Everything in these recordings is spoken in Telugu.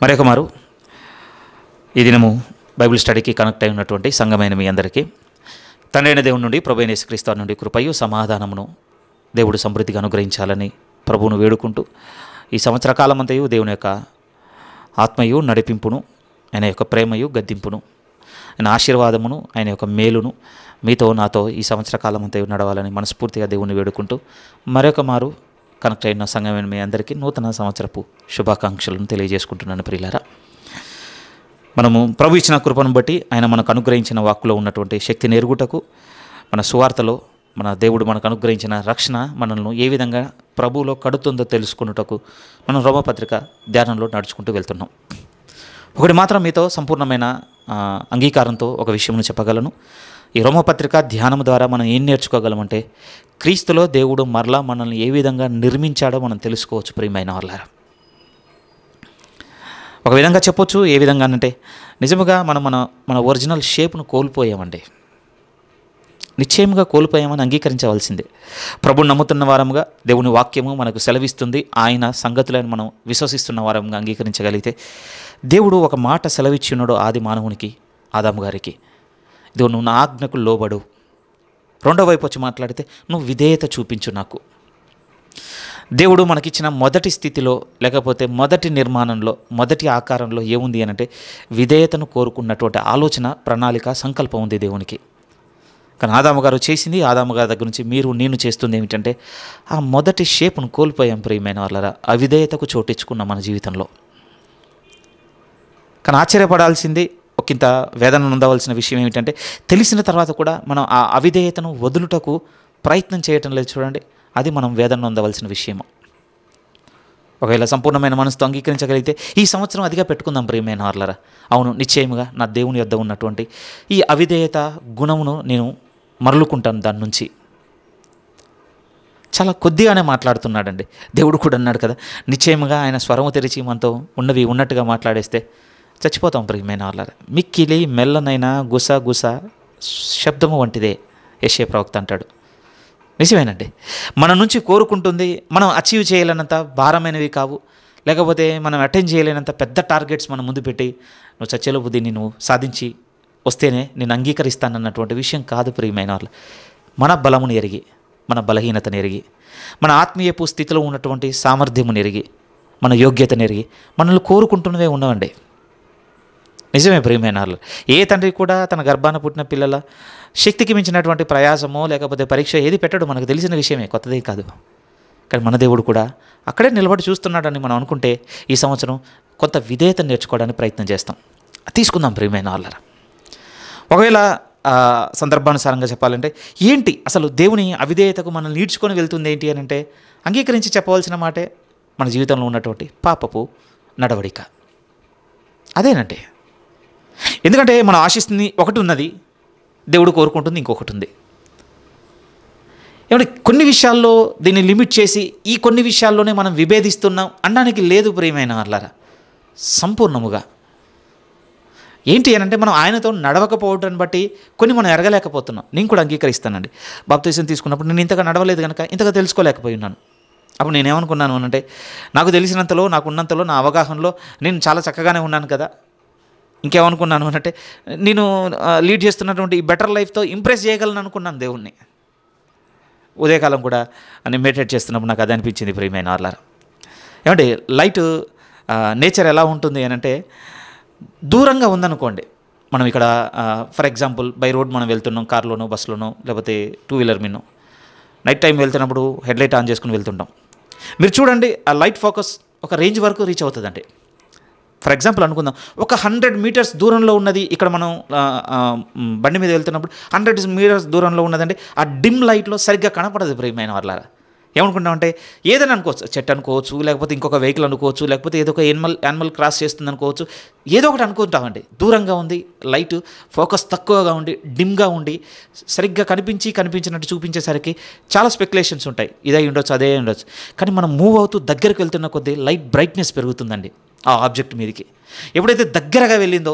మరొక మారు ఈ దినము బైబిల్ స్టడీకి కనెక్ట్ అయి ఉన్నటువంటి సంఘమైన మీ అందరికీ తండ్రి అయిన దేవుని నుండి ప్రభువైన యేసుక్రీస్తు నుండి కృపయు సమాధానమును దేవుడు సమృద్ధిగా అనుగ్రహించాలని ప్రభువును వేడుకుంటూ ఈ సంవత్సర కాలమంతయు దేవుని యొక్క ఆత్మయు నడిపింపును, ఆయన యొక్క ప్రేమయు గద్దింపును, ఆయన ఆశీర్వాదమును, ఆయన యొక్క మేలును మీతో నాతో ఈ సంవత్సర కాలమంతయు నడవాలని మనస్ఫూర్తిగా దేవుని వేడుకుంటూ మరొక మారు కనెక్ట్ అయిన సంఘమైన మీ అందరికీ నూతన సంవత్సరపు శుభాకాంక్షలను తెలియజేసుకుంటున్నాను. ప్రియులారా, మనము ప్రభు ఇచ్చిన కృపను బట్టి ఆయన మనకు అనుగ్రహించిన వాక్కులో ఉన్నటువంటి శక్తిని ఎరుగుటకు, మన సువార్తలో మన దేవుడు మనకు అనుగ్రహించిన రక్షణ మనల్ని ఏ విధంగా ప్రభువులో కడుతుందో తెలుసుకున్నటకు మనం రోమపత్రిక ధ్యానంలో నడుచుకుంటూ వెళ్తున్నాం. ఒకటి మాత్రం మీతో సంపూర్ణమైన అంగీకారంతో ఒక విషయం చెప్పగలను. ఈ రోమపత్రిక ధ్యానం ద్వారా మనం ఏం నేర్చుకోగలమంటే, క్రీస్తులో దేవుడు మరలా మనల్ని ఏ విధంగా నిర్మించాడో మనం తెలుసుకోవచ్చు. ప్రియమైన వాళ్ళారా, ఒక విధంగా చెప్పొచ్చు. ఏ విధంగా అంటే నిజముగా మనం మన ఒరిజినల్ షేప్ను కోల్పోయామండి. నిశ్చయంగా కోల్పోయామని అంగీకరించవలసిందే. ప్రభుని నమ్ముతున్న వారంగా దేవుని వాక్యము మనకు సెలవిస్తుంది. ఆయన సంగతులను మనం విశ్వసిస్తున్న వారంగా అంగీకరించగలిగితే, దేవుడు ఒక మాట సెలవిచ్చి ఉన్నాడు ఆది మానవునికి, ఆదాము గారికి, ఇదిగో నువ్వు నా ఆజ్ఞకు లోబడు. రెండో వైపు వచ్చి మాట్లాడితే నువ్వు విధేయత చూపించు నాకు. దేవుడు మనకిచ్చిన మొదటి స్థితిలో లేకపోతే మొదటి నిర్మాణంలో మొదటి ఆకారంలో ఏముంది అని అంటే విధేయతను కోరుకున్నటువంటి ఆలోచన, ప్రణాళిక, సంకల్పం ఉంది దేవునికి. కానీ ఆదాము గారు చేసింది, ఆదాము గారి దగ్గర నుంచి నేను చేస్తుంది ఏమిటంటే ఆ మొదటి షేప్ను కోల్పోయాం. ప్రియమైన వాళ్ళరా, అవిధేయతకు చోటించుకున్నాం మన జీవితంలో. కానీ ఆశ్చర్యపడాల్సింది, ఒకంత వేదన నొందవలసిన విషయం ఏమిటంటే తెలిసిన తర్వాత కూడా మనం ఆ అవిధేయతను వదులుటకు ప్రయత్నం చేయటం లేదు. చూడండి, అది మనం వేదన నొందవలసిన విషయము. ఒకవేళ సంపూర్ణమైన మనసుతో అంగీకరించగలిగితే ఈ సంవత్సరం అదిగా పెట్టుకుందాం. ప్రియమైన వాళ్ళరా, అవును, నిశ్చయముగా నా దేవుని యొద్ద ఉన్నటువంటి ఈ అవిధేయత గుణమును నేను మరలుకుంటాను. దాని నుంచి చాలా కొద్దిగానే మాట్లాడుతున్నాడండి దేవుడు కూడా అన్నాడు కదా, నిశ్చయముగా ఆయన స్వరము తెరిచి మనతో ఉన్నవి ఉన్నట్టుగా మాట్లాడేస్తే చచ్చిపోతాం. ప్రియమైన వాళ్ళారా, మిక్కిలి మెల్లనైనా గుస శబ్దము వంటిదే యెషయా ప్రవక్త అంటాడు. నిజమేనండి, మన నుంచి కోరుకుంటుంది మనం అచీవ్ చేయలేనంత భారమైనవి కావు, లేకపోతే మనం అటెండ్ చేయలేనంత పెద్ద టార్గెట్స్ మన ముందు పెట్టి నువ్వు చచ్చేలోపు దీన్ని నువ్వు సాధించి వస్తేనే నేను అంగీకరిస్తానన్నటువంటి విషయం కాదు. ప్రియమైన వాళ్ళు, మన బలమును ఎరిగి, మన బలహీనతను ఎరిగి, మన ఆత్మీయపు స్థితిలో ఉన్నటువంటి సామర్థ్యమును ఎరిగి, మన యోగ్యతను ఎరిగి మనల్ని కోరుకుంటున్నవే ఉన్నవండి. నిజమే ప్రియమైన వాళ్ళు, ఏ తండ్రి కూడా తన గర్భాన పుట్టిన పిల్లల శక్తికి మించినటువంటి ప్రయాసమో లేకపోతే పరీక్ష ఏది పెట్టడు, మనకు తెలిసిన విషయమే, కొత్తదే కాదు. కానీ మన దేవుడు కూడా అక్కడే నిలబడి చూస్తున్నాడని మనం అనుకుంటే ఈ సంవత్సరం కొంత విధేయత నేర్చుకోవడానికి ప్రయత్నం చేస్తాం. తీసుకుందాం ప్రియమైన వాళ్ళరా. ఒకవేళ సందర్భానుసారంగా చెప్పాలంటే ఏంటి అసలు దేవుని అవిధేయతకు మనల్ని ఈడ్చుకొని వెళ్తుంది ఏంటి అని అంటే, అంగీకరించి చెప్పవలసిన మాటే మన జీవితంలో ఉన్నటువంటి పాపపు నడవడిక. అదేనంటే, ఎందుకంటే మనం ఆశిస్తుంది ఒకటి ఉన్నది, దేవుడు కోరుకుంటుంది ఇంకొకటి ఉంది. ఏమంటే కొన్ని విషయాల్లో దీన్ని లిమిట్ చేసి ఈ కొన్ని విషయాల్లోనే మనం విభేదిస్తున్నాం అనడానికి లేదు. ప్రియమైన వాళ్ళారా, సంపూర్ణముగా ఏంటి అని అంటే మనం ఆయనతో నడవకపోవడాన్ని బట్టి కొన్ని మనం ఎరగలేకపోతున్నాం. నేను కూడా అంగీకరిస్తానండి. బాప్తిసం తీసుకున్నప్పుడు నేను ఇంతగా నడవలేదు కనుక ఇంతగా తెలుసుకోలేకపోయి ఉన్నాను. అప్పుడు నేనేమనుకున్నాను అంటే, నాకు తెలిసినంతలో, నాకున్నంతలో, నా అవగాహనలో నేను చాలా చక్కగానే ఉన్నాను కదా. ఇంకేమనుకున్నాను అంటే, నేను లీడ్ చేస్తున్నటువంటి ఈ బెటర్ లైఫ్తో ఇంప్రెస్ చేయగలను అనుకున్నాను దేవుణ్ణి. ఉదయకాలం కూడా నేను మెడిటేట్ చేస్తున్నప్పుడు నాకు అది అనిపించింది. ప్రియమైన వాళ్ళారా, ఏమంటే లైట్ నేచర్ ఎలా ఉంటుంది అని అంటే, దూరంగా ఉందనుకోండి, మనం ఇక్కడ ఫర్ ఎగ్జాంపుల్ బై రోడ్ మనం వెళ్తున్నాం, కార్లోనో బస్సులోనో లేకపోతే టూ వీలర్ మీనో, నైట్ టైం వెళ్తున్నప్పుడు హెడ్లైట్ ఆన్ చేసుకుని వెళ్తుంటాం. మీరు చూడండి, ఆ లైట్ ఫోకస్ ఒక రేంజ్ వరకు రీచ్ అవుతుందండి. ఫర్ ఎగ్జాంపుల్ అనుకుందాం, ఒక 100 మీటర్స్ దూరంలో ఉన్నది ఇక్కడ మనం బండి మీద వెళ్తున్నప్పుడు 100 మీటర్స్ దూరంలో ఉన్నదండి, ఆ డిమ్ లైట్లో సరిగ్గా కనపడదు. ప్రియమైన వాళ్ళారా, ఏమనుకుంటామంటే ఏదైనా అనుకోవచ్చు, చెట్టు అనుకోవచ్చు, లేకపోతే ఇంకొక వెహికల్ అనుకోవచ్చు, లేకపోతే ఏదో ఒక యానిమల్ క్రాస్ చేస్తుంది అనుకోవచ్చు, ఏదో ఒకటి అనుకుంటామండి. దూరంగా ఉంది, లైట్ ఫోకస్ తక్కువగా ఉండి డిమ్గా ఉండి సరిగ్గా కనిపించినట్టు చూపించేసరికి చాలా స్పెక్యులేషన్స్ ఉంటాయి. ఇదే ఉండొచ్చు, అదే ఉండొచ్చు. కానీ మనం మూవ్ అవుతూ దగ్గరికి వెళ్తున్న కొద్దీ లైట్ బ్రైట్నెస్ పెరుగుతుందండి ఆ ఆబ్జెక్ట్ మీదకి. ఎప్పుడైతే దగ్గరగా వెళ్ళిందో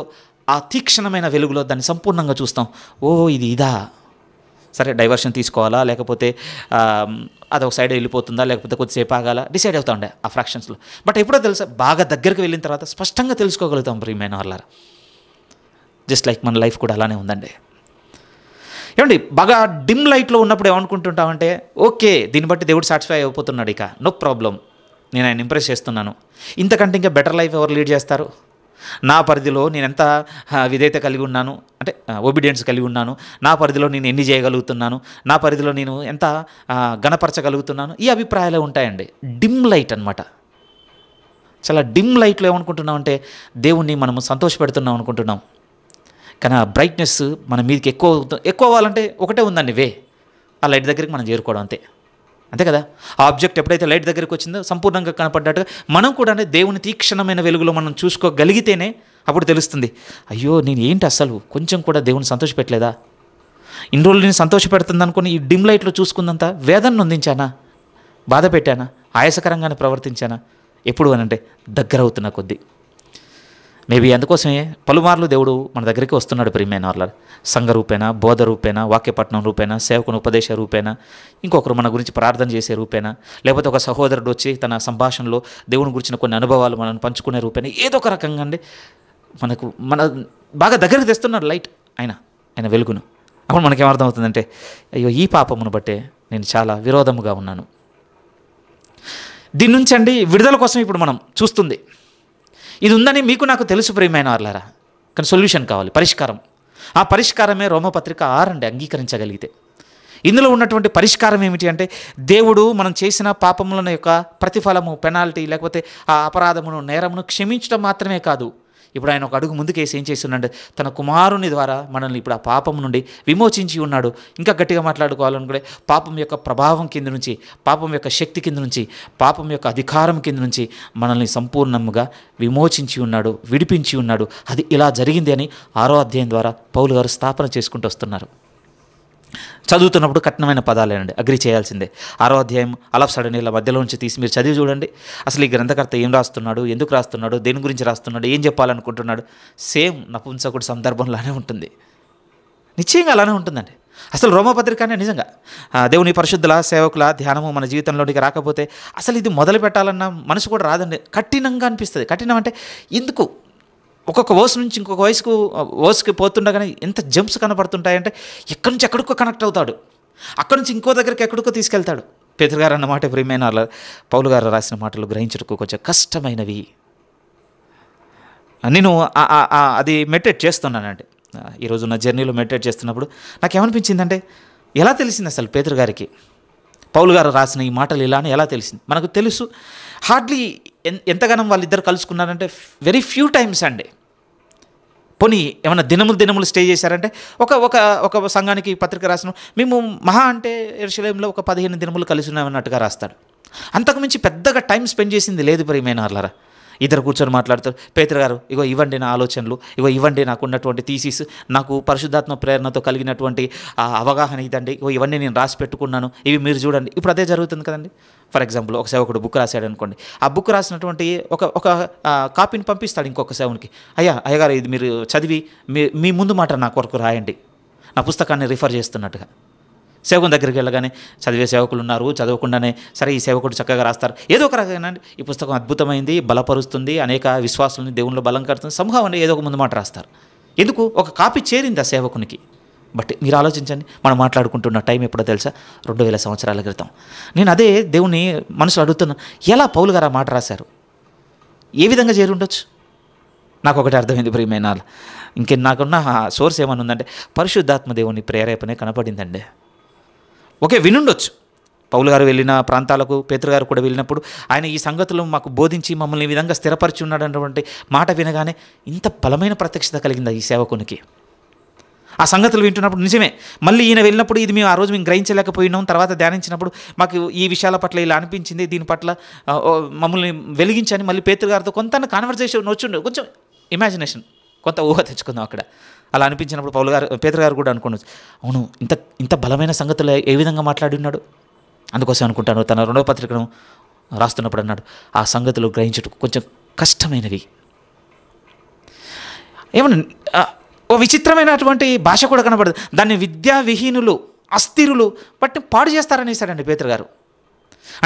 ఆ తీక్షణమైన వెలుగులో దాన్ని సంపూర్ణంగా చూస్తాం. ఓ ఇది ఇదా, సరే డైవర్షన్ తీసుకోవాలా, లేకపోతే అది ఒక సైడ్ వెళ్ళిపోతుందా లేకపోతే కొద్దిసేపు ఆగాల డిసైడ్ అవుతా ఉండే ఆ ఫ్రాక్షన్స్లో. బట్ ఎప్పుడో తెలుసా, బాగా దగ్గరికి వెళ్ళిన తర్వాత స్పష్టంగా తెలుసుకోగలుగుతాం ప్రియమైన వాళ్ళారా. జస్ట్ లైక్ మన లైఫ్ కూడా అలానే ఉందండి. ఏమండి, బాగా డిమ్ లైట్లో ఉన్నప్పుడు ఏమనుకుంటుంటామంటే, ఓకే దీన్ని బట్టి దేవుడు సాటిస్ఫై అయిపోతున్నాడు, ఇక నో ప్రాబ్లం, నేను ఆయన ఇంప్రెస్ చేస్తున్నాను, ఇంతకంటే ఇంకా బెటర్ లైఫ్ ఎవరు లీడ్ చేస్తారు, నా పరిధిలో నేను ఎంత విధేయత కలిగి ఉన్నాను, అంటే ఒబీడియన్స్ కలిగి ఉన్నాను, నా పరిధిలో నేను ఎన్ని చేయగలుగుతున్నాను, నా పరిధిలో నేను ఎంత గణపరచగలుగుతున్నాను, ఈ అభిప్రాయాలే ఉంటాయండి. డిమ్ లైట్ అనమాట. చాలా డిమ్ లైట్లో ఏమనుకుంటున్నామంటే దేవుణ్ణి మనము సంతోషపెడుతున్నాం అనుకుంటున్నాం. కానీ ఆ బ్రైట్నెస్ మన మీదకి ఎక్కువ అవ్వాలంటే ఒకటే ఉందండి వే, ఆ లైట్ దగ్గరికి మనం చేరుకోవడం, అంతే కదా. ఆ ఆబ్జెక్ట్ ఎప్పుడైతే లైట్ దగ్గరికి వచ్చిందో సంపూర్ణంగా కనపడ్డట్టుగా మనం కూడా దేవుని తీక్షణమైన వెలుగులో మనం చూసుకోగలిగితేనే అప్పుడు తెలుస్తుంది, అయ్యో నేను ఏంటి అసలు కొంచెం కూడా దేవుని సంతోషపెట్టలేదా, ఇన్ని రోజులు నేను సంతోషపెడుతుంది అనుకుని ఈ డిమ్ లైట్లో చూసుకుందంతా వేదన నొందించానా, బాధ పెట్టానా, ఆయాసకరంగానే ప్రవర్తించానా, ఎప్పుడు అనంటే దగ్గర అవుతున్న కొద్దీ. మేబీ అందుకోసమే పలుమార్లు దేవుడు మన దగ్గరికి వస్తున్నాడు ప్రియమైన వాళ్ళ, సంఘ రూపేణ, బోధ రూపేణ, వాక్యపట్నం రూపేణ, సేవకుని ఉపదేశ రూపేణ, ఇంకొకరు మన గురించి ప్రార్థన చేసే రూపేణ, లేకపోతే ఒక సహోదరుడు వచ్చి తన సంభాషణలో దేవుని గురించిన కొన్ని అనుభవాలు మనం పంచుకునే రూపేణ, ఏదో ఒక రకంగా అండి మన బాగా దగ్గరికి తెస్తున్నాడు లైట్ ఆయన వెలుగును. అప్పుడు మనకేమర్థం అవుతుందంటే, అయ్యో ఈ పాపమును బట్టే నేను చాలా విరోధముగా ఉన్నాను. దీని నుంచి అండి విడుదల కోసం ఇప్పుడు మనం చూస్తుంది ఇది ఉందని మీకు నాకు తెలుసు ప్రియమైన వాళ్ళారా. కానీ సొల్యూషన్ కావాలి, పరిష్కారం. ఆ పరిష్కారమే రోమపత్రిక 6 అండి, అంగీకరించగలిగితే. ఇందులో ఉన్నటువంటి పరిష్కారం ఏమిటి అంటే, దేవుడు మనం చేసిన పాపముల యొక్క ప్రతిఫలము, పెనాల్టీ, లేకపోతే ఆ అపరాధమును, నేరమును క్షమించడం మాత్రమే కాదు, ఇప్పుడు ఆయన ఒక అడుగు ముందుకేసి ఏం చేస్తున్నాడు, తన కుమారుని ద్వారా మనల్ని ఇప్పుడు ఆ పాపం నుండి విమోచించి ఉన్నాడు. ఇంకా గట్టిగా మాట్లాడుకోవాలనుకుంటే, పాపం యొక్క ప్రభావం కింద నుంచి, పాపం యొక్క శక్తి కింద నుంచి, పాపం యొక్క అధికారం కింద నుంచి మనల్ని సంపూర్ణంగా విమోచించి ఉన్నాడు, విడిపించి ఉన్నాడు. అది ఇలా జరిగింది అని 6వ అధ్యాయం ద్వారా పౌలు గారు స్థాపన చేసుకుంటూ వస్తున్నారు. చదువుతున్నప్పుడు కఠినమైన పదాలేనండి, అగ్రి చేయాల్సిందే. 6వ అధ్యాయం అలఫ్ సడన్ ఇలా మధ్యలో నుంచి తీసి మీరు చదివి చూడండి. అసలు ఈ గ్రంథకర్త ఏం రాస్తున్నాడు, ఎందుకు రాస్తున్నాడు, దేని గురించి రాస్తున్నాడు, ఏం చెప్పాలనుకుంటున్నాడు, సేమ్ నపుంసకుడి సందర్భంలానే ఉంటుంది. నిశ్చయంగా అలానే ఉంటుందండి. అసలు రోమపత్రిక అనే నిజంగా దేవుని పరిశుద్ధుల సేవకుల ధ్యానము మన జీవితంలోనికి రాకపోతే అసలు ఇది మొదలు పెట్టాలన్న మనసు కూడా రాదండి. కఠినంగా అనిపిస్తుంది. కఠినం అంటే ఎందుకు, ఒక్కొక్క వర్స్ నుంచి ఇంకొక వర్స్కి పోతుండగానే ఎంత జంప్స్ కనపడుతుంటాయంటే, ఎక్కడి నుంచి ఎక్కడికో కనెక్ట్ అవుతాడు, అక్కడి నుంచి ఇంకో దగ్గరికి ఎక్కడికో తీసుకెళ్తాడు. పేతురు గారు అన్న మాట ప్రియమైన పౌలు గారు రాసిన మాటలు గ్రహించడానికి కొంచెం కష్టమైనవి. నేను అది మెడిటేట్ చేస్తున్నానండి. ఈరోజు నా జర్నీలో మెడిటేట్ చేస్తున్నప్పుడు నాకేమనిపించిందంటే, ఎలా తెలిసింది అసలు పేతురు గారికి పౌలు గారు రాసిన ఈ మాటలు ఇలా అని ఎలా తెలిసింది? మనకు తెలుసు, హార్డ్లీ ఎంతగానో వాళ్ళిద్దరు కలుసుకున్నారంటే వెరీ ఫ్యూ టైమ్స్ అండి. పోనీ ఏమన్నా దినములు స్టే చేశారంటే, ఒక సంఘానికి పత్రిక రాసిన మేము మహా అంటే యెరూషలేములో ఒక 15 దినములు కలిసి ఉన్నామన్నట్టుగా రాస్తాడు. అంతకుమించి పెద్దగా టైం స్పెండ్ చేసింది లేదు ప్రియమైన వాళ్ళారా. ఇద్దరు కూర్చొని మాట్లాడుతారు. పేతురు గారు, ఇగో ఇవ్వండి నా ఆలోచనలు, ఇగో ఇవ్వండి నాకున్నటువంటి థీసిస్, నాకు పరిశుద్ధాత్మ ప్రేరణతో కలిగినటువంటి అవగాహన ఇదండి, ఇగో ఇవన్నీ నేను రాసి పెట్టుకున్నాను, ఇవి మీరు చూడండి. ఇప్పుడు అదే జరుగుతుంది కదండి. ఫర్ ఎగ్జాంపుల్ ఒక సేవకుడు బుక్ రాశాడు అనుకోండి, ఆ బుక్ రాసినటువంటి ఒక కాపీని పంపిస్తాడు ఇంకొక సేవకునికి, అయ్యగారు ఇది మీరు చదివి మీ ముందు మాట నా కొరకు రాయండి, నా పుస్తకాన్ని రిఫర్ చేస్తున్నట్టుగా. సేవకుని దగ్గరికి వెళ్ళగానే చదివే సేవకులు ఉన్నారు, చదవకుండానే సరే ఈ సేవకుడు చక్కగా రాస్తారు, ఏదో ఒక రకంగా ఈ పుస్తకం అద్భుతమైంది, బలపరుస్తుంది, అనేక విశ్వాసాలని దేవునిలో బలం కడుతుంది, సమూహం ఏదో ఒక ముందు మాట రాస్తారు. ఎందుకు? ఒక కాపీ చేరింది ఆ సేవకునికి. బట్ మీరు ఆలోచించండి, మనం మాట్లాడుకుంటున్న టైం ఎప్పుడో తెలుసా? 2000 సంవత్సరాల క్రితం. నేను అదే దేవుని మనసులో అడుగుతున్నా, ఎలా పౌలు గారు ఆ మాట రాశారు, ఏ విధంగా చేరి ఉండొచ్చు? నాకు ఒకటి అర్థమైంది ప్రియమైన, నాకున్న సోర్స్ ఏమన్నా ఉందంటే పరిశుద్ధాత్మ దేవుని ప్రేరేపణే కనపడిందండి. ఓకే, వినుండొచ్చు, పౌలు గారు వెళ్ళిన ప్రాంతాలకు పేతురు గారు కూడా వెళ్ళినప్పుడు ఆయన ఈ సంగతులు మాకు బోధించి మమ్మల్ని ఈ విధంగా స్థిరపరిచి ఉన్నాడన్నటువంటి మాట వినగానే ఇంత బలమైన ప్రత్యక్షత కలిగిందా ఈ సేవకునికి? ఆ సంగతులు వింటున్నప్పుడు నిజమే, మళ్ళీ ఈయన వెళ్ళినప్పుడు ఇది మేము ఆ రోజు మేము గ్రహించలేకపోయినాం, తర్వాత ధ్యానించినప్పుడు మాకు ఈ విషయాల పట్ల ఇలా అనిపించింది, దీని పట్ల మమ్మల్ని వెలిగించని మళ్ళీ పేతురు గారితో కొంత కాన్వర్జేషన్ వచ్చిండు, కొంచెం ఇమాజినేషన్, కొంత ఊహ తెచ్చుకుందాం అక్కడ. అలా అనిపించినప్పుడు పేతురు గారు కూడా అనుకోవచ్చు, అవును ఇంత బలమైన సంగతులు ఏ విధంగా మాట్లాడి ఉన్నాడు. అందుకోసం అనుకుంటాను తన 2వ పత్రికను రాస్తున్నప్పుడు అన్నాడు, ఆ సంగతులు గ్రహించడం కొంచెం కష్టమైనవి. ఏమన్నా ఓ విచిత్రమైనటువంటి భాష కూడా కనబడదు. దాన్ని విద్యా విహీనులు, అస్థిరులు బట్టి పాడు చేస్తారనేసాడండి పేతురు గారు.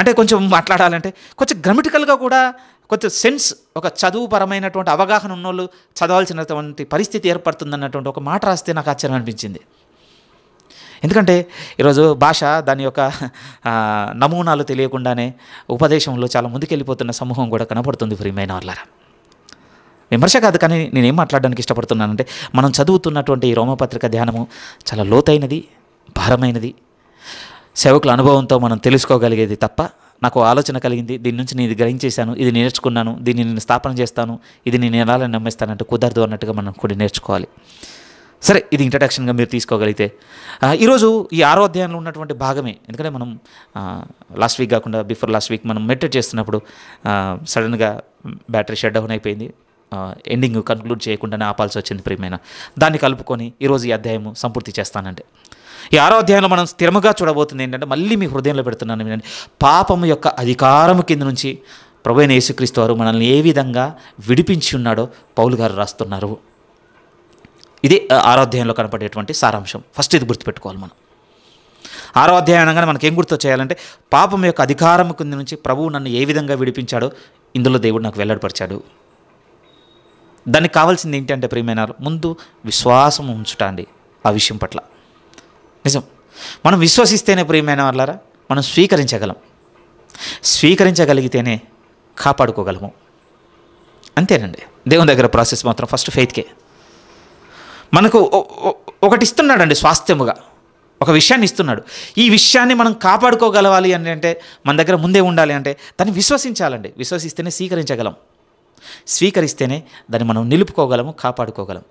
అంటే కొంచెం మాట్లాడాలంటే కొంచెం గ్రామటికల్గా కూడా కొంచెం సెన్స్, ఒక చదువుపరమైనటువంటి అవగాహన ఉన్నోళ్ళు చదవాల్సినటువంటి పరిస్థితి ఏర్పడుతుందన్నటువంటి ఒక మాట రాస్తే నాకు ఆశ్చర్యం అనిపించింది. ఎందుకంటే ఈరోజు భాష దాని యొక్క నమూనాలు తెలియకుండానే ఉపదేశంలో చాలా ముందుకెళ్ళిపోతున్న సమూహం కూడా కనపడుతుంది ప్రియమైన వాళ్ళారా. విమర్శ కాదు, కానీ నేనేం మాట్లాడడానికి ఇష్టపడుతున్నానంటే మనం చదువుతున్నటువంటి ఈ రోమపత్రిక ధ్యానము చాలా లోతైనది, భారమైనది, సేవకుల అనుభవంతో మనం తెలుసుకోగలిగేది తప్ప నాకు ఆలోచన కలిగింది, దీని నుంచి నేను ఇది గ్రహించేశాను, ఇది నేర్చుకున్నాను, దీన్ని నేను స్థాపన చేస్తాను, ఇది నేను ఎలా నమ్మేస్తానంటే కుదరదు అన్నట్టుగా మనం కూడా నేర్చుకోవాలి. సరే, ఇది ఇంట్రడక్షన్గా మీరు తీసుకోగలిగితే ఈరోజు ఈ 6వ అధ్యాయంలో ఉన్నటువంటి భాగమే. ఎందుకంటే మనం లాస్ట్ వీక్ కాకుండా బిఫోర్ లాస్ట్ వీక్ మనం మెడిటేట్ చేస్తున్నప్పుడు సడన్గా బ్యాటరీ షట్ డౌన్ అయిపోయింది. ఎండింగ్ కన్క్లూడ్ చేయకుండానే ఆపాల్సి వచ్చింది ప్రియమైన. దాన్ని కలుపుకొని ఈరోజు ఈ అధ్యాయము సంపూర్తి చేస్తానంటే ఈ 6వ అధ్యాయంలో మనం స్థిరముగా చూడబోతుంది ఏంటంటే, మళ్ళీ మీ హృదయంలో పెడుతున్నాను ఏంటంటే, పాపము యొక్క అధికారము కింద నుంచి ప్రభువైన యేసుక్రీస్తు వారు మనల్ని ఏ విధంగా విడిపించి ఉన్నాడో పౌలు గారు రాస్తున్నారు. ఇదే 6వ అధ్యాయంలో కనపడేటువంటి సారాంశం. ఫస్ట్ ఇది గుర్తుపెట్టుకోవాలి మనం. 6వ అధ్యాయం అనగానే మనకేం గుర్తు చేయాలంటే, పాపం యొక్క అధికారం కింద నుంచి ప్రభువు నన్ను ఏ విధంగా విడిపించాడో ఇందులో దేవుడు నాకు వెల్లడిపరిచాడు. దానికి కావాల్సింది ఏంటంటే ప్రియమైన ముందు విశ్వాసం ఉంచుట అండి. ఆ విషయం పట్ల నిజం, మనం విశ్వసిస్తేనే ప్రియమైన వాళ్ళారా మనం స్వీకరించగలిగితేనే కాపాడుకోగలము. అంతేనండి. దేవుని దగ్గర ప్రాసెస్ మాత్రం ఫస్ట్ ఫెయిత్కే. మనకు ఒకటి ఇస్తున్నాడండి స్వాస్థ్యముగా, ఒక విషయాన్ని ఇస్తున్నాడు. ఈ విషయాన్ని మనం కాపాడుకోగలవాలి అని అంటే మన దగ్గర ముందే ఉండాలి అంటే దాన్ని విశ్వసించాలండి. విశ్వసిస్తేనే స్వీకరిస్తేనే దాన్ని మనం నిలుపుకోగలము, కాపాడుకోగలం.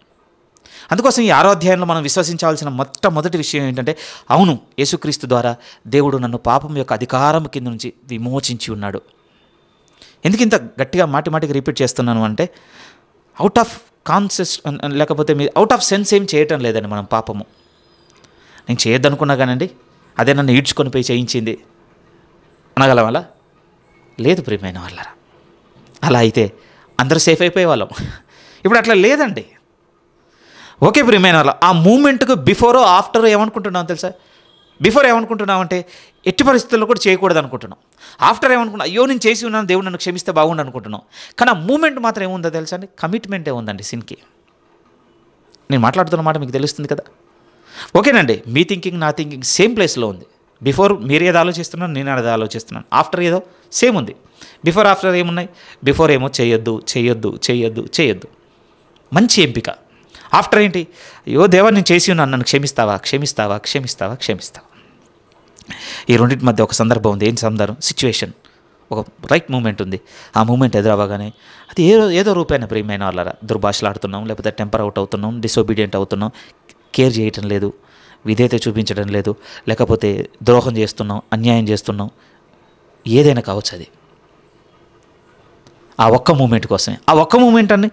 అందుకోసం ఈ 6వ అధ్యాయంలో మనం విశ్వసించాల్సిన మొట్టమొదటి విషయం ఏంటంటే, అవును, యేసుక్రీస్తు ద్వారా దేవుడు నన్ను పాపం యొక్క అధికారం కింద నుంచి విమోచించి ఉన్నాడు. ఎందుకు ఇంత గట్టిగా మాటికి రిపీట్ చేస్తున్నాను అంటే, అవుట్ ఆఫ్ కాన్షియస్ లేకపోతే మీరు అవుట్ ఆఫ్ సెన్స్ ఏం చేయటం లేదండి. మనం పాపము నేను చేయొద్దనుకున్నా కానండి, అదే నన్ను ఈడ్చుకొని పోయి చేయించింది అనగలం అలా? లేదు ప్రియమైన వాళ్ళరా. అలా అయితే అందరూ సేఫ్ అయిపోయే వాళ్ళం. ఇప్పుడు అట్లా లేదండి. ఓకే ప్రియమైన వాళ్ళ, ఆ మూమెంట్కు బిఫోరో ఆఫ్టరో ఏమనుకుంటున్నాం తెలుసా? బిఫోర్ ఏమనుకుంటున్నామంటే ఎట్టి పరిస్థితుల్లో కూడా చేయకూడదు అనుకుంటున్నాం. ఆఫ్టర్ ఏమనుకున్నాం, అయ్యో నేను చేసి ఉన్నాను, దేవుడు నన్ను క్షమిస్తే బాగుండు అనుకుంటున్నాం. కానీ ఆ మూమెంట్ మాత్రం ఏముందో తెలుసా అండి? కమిట్మెంటే ఉందండి సిన్కి. నేను మాట్లాడుతున్న మాట మీకు తెలుస్తుంది కదా. ఓకేనండి, మీ థింకింగ్ నా థింకింగ్ సేమ్ ప్లేస్లో ఉంది. బిఫోర్ మీరు ఏదో ఆలోచిస్తున్నాను, నేను ఏదో ఆలోచిస్తున్నాను. ఆఫ్టర్ ఏదో సేమ్ ఉంది. బిఫోర్ ఆఫ్టర్ ఏమున్నాయి? బిఫోర్ ఏమో చేయొద్దు, మంచి ఎంపిక. ఆఫ్టర్ ఏంటి? అయ్యో దేవా నేను చేసి ఉన్నాను, నన్ను క్షమిస్తావా. ఈ రెండింటి మధ్య ఒక సందర్భం ఉంది. ఏంటి సందర్భం? సిచ్యువేషన్, ఒక రైట్ మూమెంట్ ఉంది. ఆ మూమెంట్ ఎదురవ్వగానే అది ఏదో రూపైన ప్రియమైన వాళ్ళరా దుర్భాషలు ఆడుతున్నాం, లేకపోతే టెంపర్ అవుట్ అవుతున్నాం, డిసోబీడియంట్ అవుతున్నాం, కేర్ చేయటం లేదు, విధేయత చూపించడం లేదు, లేకపోతే ద్రోహం చేస్తున్నాం, అన్యాయం చేస్తున్నాం, ఏదైనా కావచ్చు. అది ఆ ఒక్క మూమెంట్ కోసమే. ఆ ఒక్క మూమెంట్ అని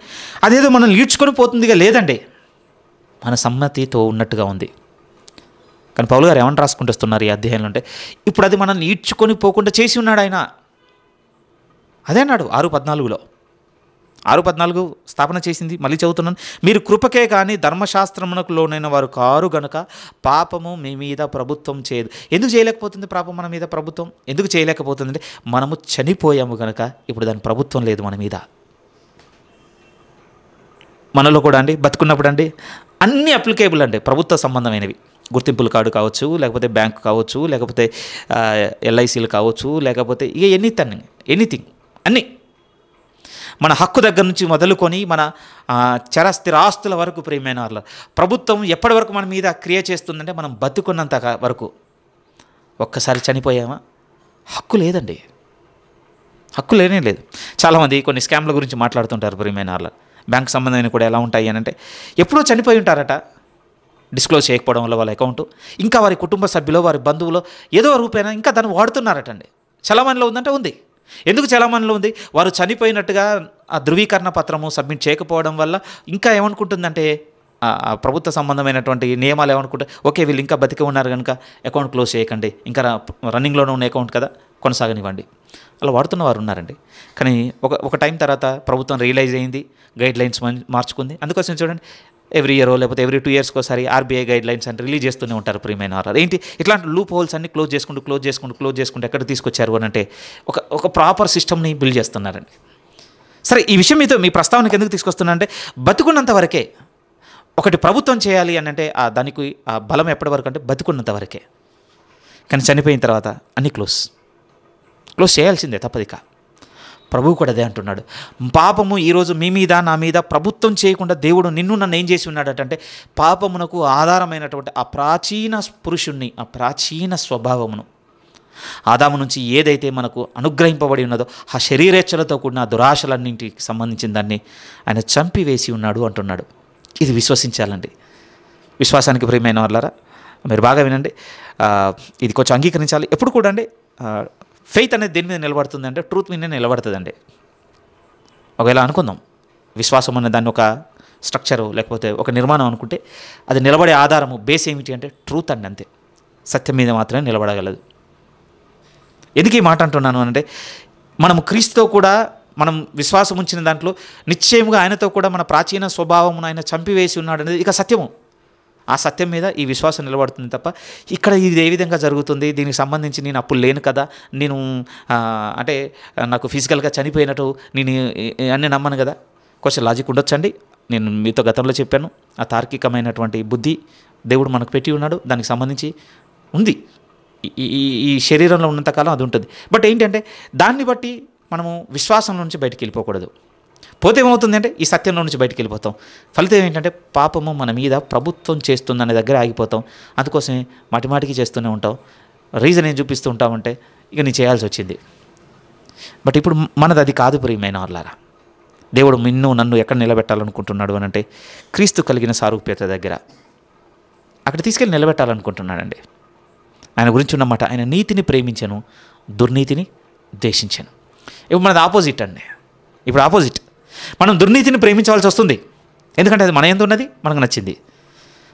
అదేదో మనం ఈడ్చుకొని పోతుందిగా లేదండి, మన సమ్మతితో ఉన్నట్టుగా ఉంది. కానీ పౌలు గారు ఏమని రాసుకుంటూ వస్తున్నారు ఈ అధ్యాయంలో అంటే, ఇప్పుడు అది మనల్ని ఈడ్చుకొని పోకుండా చేసి ఉన్నాడు ఆయన. అదే అన్నాడు 6:14. 6:14 స్థాపన చేసింది. మళ్ళీ చదువుతున్నాను, మీరు కృపకే కానీ ధర్మశాస్త్రమునకు లోనైన వారు కారు గనుక పాపము మీ మీద ప్రభుత్వం చేయదు. ఎందుకు చేయలేకపోతుంది పాపం మన మీద ప్రభుత్వం? ఎందుకు చేయలేకపోతుంది అంటే, మనము చనిపోయాము కనుక ఇప్పుడు దాని ప్రభుత్వం లేదు మన మీద. మనలో కూడా అండి బతుకున్నప్పుడు అండి అన్నీ అప్లికేబుల్ అండి, ప్రభుత్వ సంబంధమైనవి. గుర్తింపుల కార్డు కావచ్చు, లేకపోతే బ్యాంకు కావచ్చు, లేకపోతే ఎల్ఐసీలు కావచ్చు, లేకపోతే ఇక ఎనీథింగ్ అన్నీ మన హక్కు దగ్గర నుంచి మొదలుకొని మన చరస్థిరాస్తుల వరకు ప్రియమైన వాళ్ళ ప్రభుత్వం ఎప్పటి వరకు మన మీద క్రియ చేస్తుందంటే మనం బతుకున్నంత వరకు. ఒక్కసారి చనిపోయామా హక్కు లేదండి, హక్కు లేనే లేదు. చాలామంది కొన్ని స్కామ్ల గురించి మాట్లాడుతుంటారు ప్రియమైన వాళ్ళ. బ్యాంక్ సంబంధమైన కూడా ఎలా ఉంటాయి అని అంటే, ఎప్పుడో చనిపోయి ఉంటారట, డిస్క్లోజ్ చేయకపోవడం వల్ల వాళ్ళ అకౌంట్, ఇంకా వారి కుటుంబ సభ్యులు వారి బంధువులు ఏదో రూపేనా ఇంకా దాన్ని వాడుతున్నారటండి. చలామణిలో ఉందంటే ఉంది. ఎందుకు చలామణిలో ఉంది? వారు చనిపోయినట్టుగా ఆ ధృవీకరణ పత్రము సబ్మిట్ చేయకపోవడం వల్ల ఇంకా ఏమనుకుంటుందంటే ప్రభుత్వ సంబంధమైనటువంటి నియమాలు ఏమనుకుంటే, ఓకే వీళ్ళు ఇంకా బతికి ఉన్నారు కనుక అకౌంట్ క్లోజ్ చేయకండి, ఇంకా రన్నింగ్లోనే ఉన్న అకౌంట్ కదా కొనసాగనివ్వండి. అలా వాడుతున్న వారు ఉన్నారండి. కానీ ఒక టైం తర్వాత ప్రభుత్వం రియలైజ్ అయింది, గైడ్ లైన్స్ మార్చుకుంది. అందుకోసం చూడండి, ఎవ్రీ ఇయర్ లేకపోతే ఎవ్రీ 2 yearsకి ఒకసారి ఆర్బీఐ గైడ్ లైన్స్ అని రిలీజ్ చేస్తూనే ఉంటారు ప్రియమైన వారు. ఏంటి ఇట్లాంటి లూప్ హోల్స్ అన్ని క్లోజ్ చేసుకుంటూ ఎక్కడ తీసుకొచ్చారు అని అంటే ఒక ప్రాపర్ సిస్టమ్ని బిల్డ్ చేస్తున్నారండి. సరే, ఈ విషయం మీ ప్రస్తావనకి ఎందుకు తీసుకొస్తున్నా అంటే బతుకున్నంత వరకే ఒకటి ప్రభుత్వం చేయాలి అని అంటే దానికి ఆ బలం ఎప్పటి వరకు అంటే బతుకున్నంత వరకే. కానీ చనిపోయిన తర్వాత అన్నీ క్లోజ్ చేయాల్సిందే, తప్పదిక. ప్రభువు కూడా అదే అంటున్నాడు. పాపము ఈరోజు మీ మీద నా మీద ప్రభుత్వం చేయకుండా దేవుడు నన్ను ఏం చేసి ఉన్నాడటంటే పాపమునకు ఆధారమైనటువంటి ఆ ప్రాచీన పురుషుణ్ణి, ఆ ప్రాచీన స్వభావమును, ఆదాము నుంచి ఏదైతే మనకు అనుగ్రహింపబడి ఉన్నదో ఆ శరీరేచ్ఛలతో కూడిన దురాశలన్నింటికి సంబంధించిన దాన్ని ఆయన చంపివేసి ఉన్నాడు అంటున్నాడు. ఇది విశ్వసించాలండి. విశ్వాసానికి ప్రియమైన వాళ్ళారా, మీరు బాగా వినండి. ఇది కొంచెం అంగీకరించాలి. ఎప్పుడు కూడా అండి ఫెయిత్ అనేది దేని మీద నిలబడుతుంది అంటే ట్రూత్ మీద నిలబడుతుందండి. ఒకవేళ అనుకుందాం విశ్వాసం అనే దాన్ని ఒక స్ట్రక్చరు లేకపోతే ఒక నిర్మాణం అనుకుంటే అది నిలబడే ఆధారము బేస్ ఏమిటి అంటే ట్రూత్ అండి, అంతే. సత్యం మీద మాత్రమే నిలబడగలదు. ఎందుకు ఈ మాట అంటున్నాను అంటే మనం క్రీస్తుతో కూడా మనం విశ్వాసం ఉంచిన దాంట్లో నిశ్చయముగా ఆయనతో కూడా మన ప్రాచీన స్వభావమును ఆయన చంపివేసి ఉన్నాడు అనేది ఇక సత్యము. ఆ సత్యం మీద ఈ విశ్వాసం నిలబడుతుంది తప్ప ఇక్కడ ఇది ఏ విధంగా జరుగుతుంది, దీనికి సంబంధించి నేను అప్పుడు లేను కదా, నేను అంటే నాకు ఫిజికల్గా చనిపోయినట్టు నేను అన్నీ నమ్మను కదా. కొంచెం లాజిక్ ఉండొచ్చండి. నేను మీతో గతంలో చెప్పాను, ఆ తార్కికమైనటువంటి బుద్ధి దేవుడు మనకు పెట్టి ఉన్నాడు, దానికి సంబంధించి ఉంది. ఈ శరీరంలో ఉన్నంతకాలం అది ఉంటుంది. బట్ ఏంటంటే దాన్ని బట్టి మనము విశ్వాసం నుంచి బయటికి వెళ్ళిపోకూడదు. పోతే ఏమవుతుంది అంటే ఈ సత్యంలో నుంచి బయటికి వెళ్ళిపోతాం. ఫలితం ఏంటంటే పాపము మన మీద ప్రభుత్వం చేస్తుందనే దగ్గర ఆగిపోతాం. అందుకోసమే మాటిమాటికి చేస్తూనే ఉంటాం. రీజన్ ఏం చూపిస్తూ ఉంటామంటే ఇక నేను చేయాల్సి వచ్చింది. బట్ ఇప్పుడు మనది అది కాదు ప్రియమైన వాళ్ళారా. దేవుడు నన్ను ఎక్కడ నిలబెట్టాలనుకుంటున్నాడు అని అంటే క్రీస్తు కలిగిన సారూప్యత దగ్గర అక్కడ తీసుకెళ్ళి నిలబెట్టాలనుకుంటున్నాడండి. ఆయన గురించి ఉన్నమాట, ఆయన నీతిని ప్రేమించను, దుర్నీతిని ద్వేషించాను. ఇప్పుడు మనది ఆపోజిట్ అండి. ఇప్పుడు ఆపోజిట్, మనం దుర్నీతిని ప్రేమించవలసి వస్తుంది. ఎందుకంటే అది మన యందు ఉన్నది, మనకు నచ్చింది.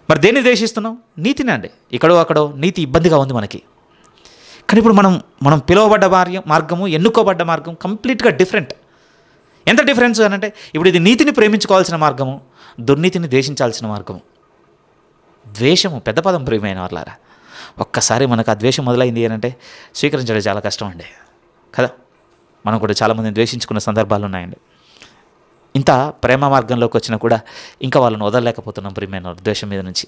మరి దేన్ని ద్వేషిస్తున్నాం? నీతిని అండి. అక్కడో నీతి ఇబ్బందిగా ఉంది మనకి. కానీ ఇప్పుడు మనం పిలువబడ్డ మార్గము, ఎన్నుకోబడ్డ మార్గం కంప్లీట్గా డిఫరెంట్. ఎంత డిఫరెన్స్ అని అంటే ఇప్పుడు ఇది నీతిని ప్రేమించుకోవాల్సిన మార్గము, దుర్నీతిని ద్వేషించాల్సిన మార్గము. ద్వేషము పెద్ద పదం ప్రియమైన వాళ్ళారా. ఒక్కసారి మనకు ఆ ద్వేషం మొదలైంది అని అంటే స్వీకరించడం చాలా కష్టం అండి కదా. మనం కూడా చాలామందిని ద్వేషించుకున్న సందర్భాలు ఉన్నాయండి. ఇంత ప్రేమ మార్గంలోకి వచ్చినా కూడా ఇంకా వాళ్ళని వదలలేకపోతున్నాం ప్రియమైన ద్వేషం మీద నుంచి.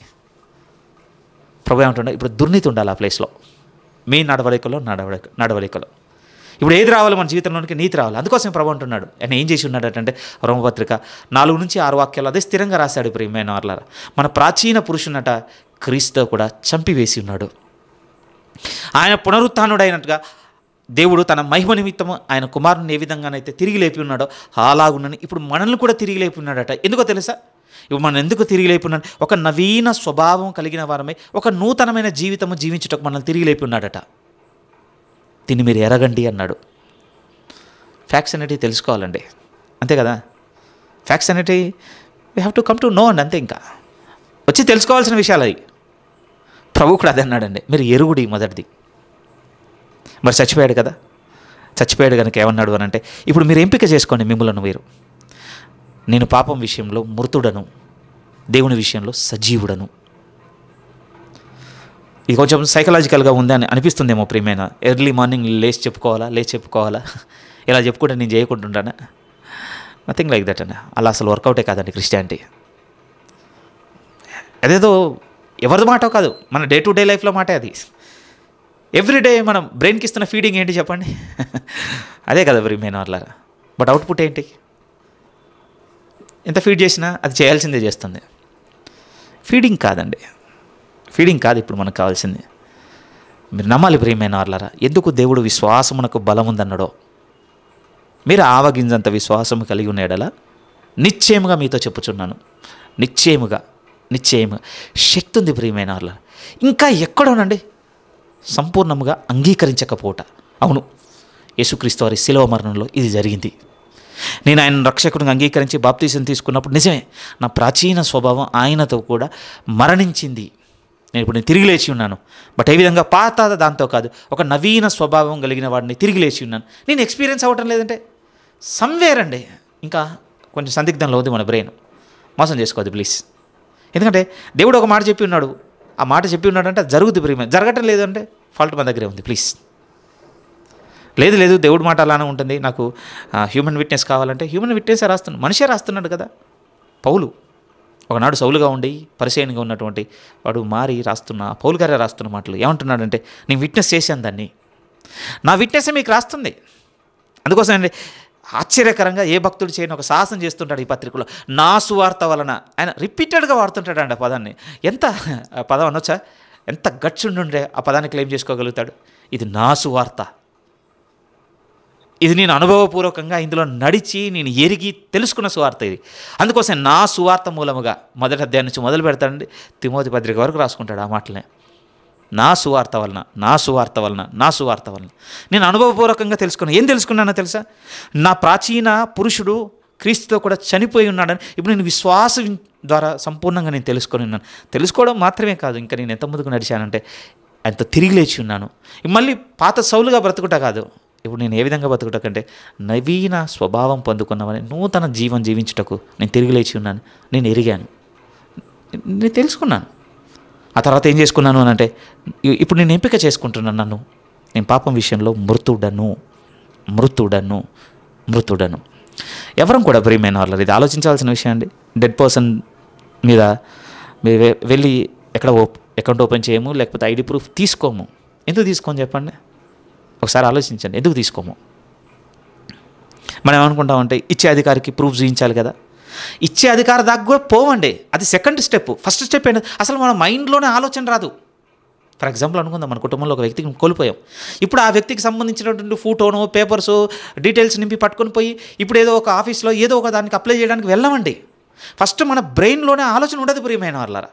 ప్రభు ఏమంటుండే, ఇప్పుడు దుర్నీతి ఉండాలి ఆ ప్లేస్లో, మీ నడవడికలో. ఇప్పుడు ఏది రావాలి మన జీవితంలోనికి? నీతి రావాలి. అందుకోసం ప్రభు అంటున్నాడు. ఆయన ఏం చేసి ఉన్నాడంటే రోమపత్రిక 4-6 వాక్యాలు అదే స్థిరంగా రాశాడు ప్రియమైన వాళ్ళారా. మన ప్రాచీన పురుషునట క్రీస్తు కూడా చంపివేసి ఉన్నాడు. ఆయన పునరుత్థానుడైనట్టుగా దేవుడు తన మహిమ నిమిత్తము ఆయన కుమారుని ఏ విధంగానైతే తిరిగి లేపి ఉన్నాడో అలాగునని ఇప్పుడు మనల్ని కూడా తిరిగి లేపి ఉన్నాడట. ఎందుకో తెలుసా? ఇప్పుడు మనం ఎందుకు తిరిగి లేపి ఉన్నాడు? ఒక నవీన స్వభావం కలిగిన వారమై ఒక నూతనమైన జీవితము జీవించుటకు మనల్ని తిరిగి లేపి ఉన్నాడట. దీన్ని మీరు ఎరగండి అన్నాడు. ఫ్యాక్ట్స్ అనేటివి తెలుసుకోవాలండి, అంతే కదా. ఫ్యాక్ట్స్ అనేటివి we have to come to know అండి, అంతే. ఇంకా వచ్చి తెలుసుకోవాల్సిన విషయాలు అవి. ప్రభు కూడా అదే అన్నాడండి, మీరు ఎరుగుడి మొదటిది. మరి చచ్చిపోయాడు కదా, చచ్చిపోయాడు కనుక ఏమన్నాడు అని అంటే ఇప్పుడు మీరు ఎంపిక చేసుకోండి మిమ్మల్ని మీరు. నేను పాపం విషయంలో మృతుడను, దేవుని విషయంలో సజీవుడను. ఇది కొంచెం సైకలాజికల్గా ఉంది అని అనిపిస్తుందేమో ప్రియమైన. ఎర్లీ మార్నింగ్ లేచి చెప్పుకోవాలా ఇలా చెప్పుకుంటే నేను చేయకుంటుంటానా? నథింగ్ లైక్ దట్ అండి. అలా అసలు వర్కౌటే కాదండి క్రిస్టియానిటీ. అదేదో ఎవరిది మాట కాదు, మన డే టు డే లైఫ్లో మాటే అది. ఎవ్రీడే మనం బ్రెయిన్కి ఇస్తున్న ఫీడింగ్ ఏంటి చెప్పండి? అదే కదా ప్రియమైన వాళ్ళారా. బట్ అవుట్పుట్ ఏంటి? ఎంత ఫీడ్ చేసినా అది చేయాల్సిందే చేస్తుంది. ఫీడింగ్ కాదండి, ఫీడింగ్ కాదు ఇప్పుడు మనకు కావాల్సింది. మీరు నమ్మాలి ప్రియమైన వాళ్ళారా. ఎందుకు దేవుడు విశ్వాసమునకు బలం ఉందన్నాడో, మీరు ఆవగింజంత విశ్వాసము కలిగి ఉన్నాడలా నిశ్చయముగా మీతో చెప్పుచున్నాను, నిశ్చయముగా శక్తి ఉంది ప్రియమైన వాళ్ళారా. ఇంకా ఎక్కడోనండి సంపూర్ణముగా అంగీకరించకపోట. అవును, యేసుక్రీస్తు వారి శిలువ మరణంలో ఇది జరిగింది. నేను ఆయన రక్షకుడిని అంగీకరించి బాప్తీసం తీసుకున్నప్పుడు నిజమే నా ప్రాచీన స్వభావం ఆయనతో కూడా మరణించింది. నేను తిరిగి లేచి ఉన్నాను. బట్ ఏ విధంగా? పాత దాంతో కాదు, ఒక నవీన స్వభావం కలిగిన వాడిని తిరిగి లేచి ఉన్నాను. నేను ఎక్స్పీరియన్స్ అవ్వటం లేదంటే సమ్వేర్ అండి. ఇంకా కొంచెం సందిగ్ధంలో ఉంది మన బ్రెయిన్. మోసం చేసుకోవద్దు ప్లీజ్. ఎందుకంటే దేవుడు ఒక మాట చెప్పి ఉన్నాడు, ఆ మాట చెప్పి ఉన్నాడంటే అది జరుగుతుంది ప్రియమైన. జరగటం లేదంటే ఫాల్ట్ మన దగ్గరే ఉంది. ప్లీజ్, లేదు దేవుడి మాట అలానే ఉంటుంది, నాకు హ్యూమన్ విట్నెస్ కావాలంటే హ్యూమన్ విట్నెసే రాస్తున్నాడు, మనిషే రాస్తున్నాడు కదా. పౌలు ఒకనాడు సౌలుగా ఉండి పరిచయంగా ఉన్నటువంటి వాడు మారి పౌలు గారే రాస్తున్న మాటలు ఏమంటున్నాడంటే, నేను విట్నెస్ చేశాను దాన్ని, నా విట్నెస్ మీకు రాస్తుంది. అందుకోసం అండి ఆశ్చర్యకరంగా ఏ భక్తుడు చేయని ఒక సాహసం చేస్తుంటాడు ఈ పత్రికలో, నా సువార్త వలన. ఆయన రిపీటెడ్గా వాడుతుంటాడండి ఆ పదాన్ని. ఎంత పదం అనొచ్చా, ఎంత గట్స్ ఉండుండే ఆ పదాన్ని క్లెయిమ్ చేసుకోగలుగుతాడు. ఇది నా సువార్త, ఇది నేను అనుభవపూర్వకంగా ఇందులో నడిచి నేను ఎరిగి తెలుసుకున్న సువార్త ఇది. అందుకోసం నా సువార్త మూలముగా మొదటి అధ్యాయం నుంచి మొదలు పెడతాడండి, తిమోతి పత్రిక వరకు రాసుకుంటాడు ఆ మాటలనే. నా సువార్త వలన నేను అనుభవపూర్వకంగా తెలుసుకున్నాను. ఏం తెలుసుకున్నానో తెలుసా, నా ప్రాచీన పురుషుడు క్రీస్తుతో కూడా చనిపోయి ఉన్నాడని ఇప్పుడు నేను విశ్వాసం ద్వారా సంపూర్ణంగా నేను తెలుసుకొని ఉన్నాను. తెలుసుకోవడం మాత్రమే కాదు, ఇంకా నేను ఎంత ముందుకు నడిచానంటే అంత తిరిగి లేచి ఉన్నాను. మళ్ళీ పాత సౌలుగా బ్రతుకుట కాదు, ఇప్పుడు నేను ఏ విధంగా బ్రతుకుట కంటే నవీన స్వభావం పొందుకున్నామని నూతన జీవం జీవించుటకు నేను తిరిగి లేచి ఉన్నాను. నేను ఎరిగాను, నేను తెలుసుకున్నాను. ఆ తర్వాత ఏం చేసుకున్నాను అని అంటే, ఇప్పుడు నేను ఎంపిక చేసుకుంటున్నాను నన్ను, నేను పాపం విషయంలో మృతుడను. ఎవరం కూడా ప్రియమైన వాళ్ళు ఇది ఆలోచించాల్సిన విషయం అండి. డెడ్ పర్సన్ మీద వెళ్ళి అకౌంట్ ఓపెన్ చేయము, లేకపోతే ఐడి ప్రూఫ్ తీసుకోము. ఎందుకు తీసుకోము చెప్పండి, ఒకసారి ఆలోచించండి. ఎందుకు తీసుకోము? మనం ఏమనుకుంటామంటే ఇచ్చే అధికారికి ప్రూఫ్ చూపించాలి కదా. ఇచ్చే అధికారి దాకా కూడా పోవండి, అది సెకండ్ స్టెప్. ఫస్ట్ స్టెప్ ఏంటి, అసలు మన మైండ్లోనే ఆలోచన రాదు. ఫర్ ఎగ్జాంపుల్ అనుకుందాం, మన కుటుంబంలో ఒక వ్యక్తికి కోల్పోయాం. ఇప్పుడు ఆ వ్యక్తికి సంబంధించినటువంటి ఫోటోను, పేపర్స్, డీటెయిల్స్ నింపి పట్టుకొని పోయి ఇప్పుడు ఏదో ఒక ఆఫీస్లో ఏదో ఒక దానికి అప్లై చేయడానికి వెళ్ళమండి. ఫస్ట్ మన బ్రెయిన్లోనే ఆలోచన ఉండదు ప్రియమైన వాళ్ళారా.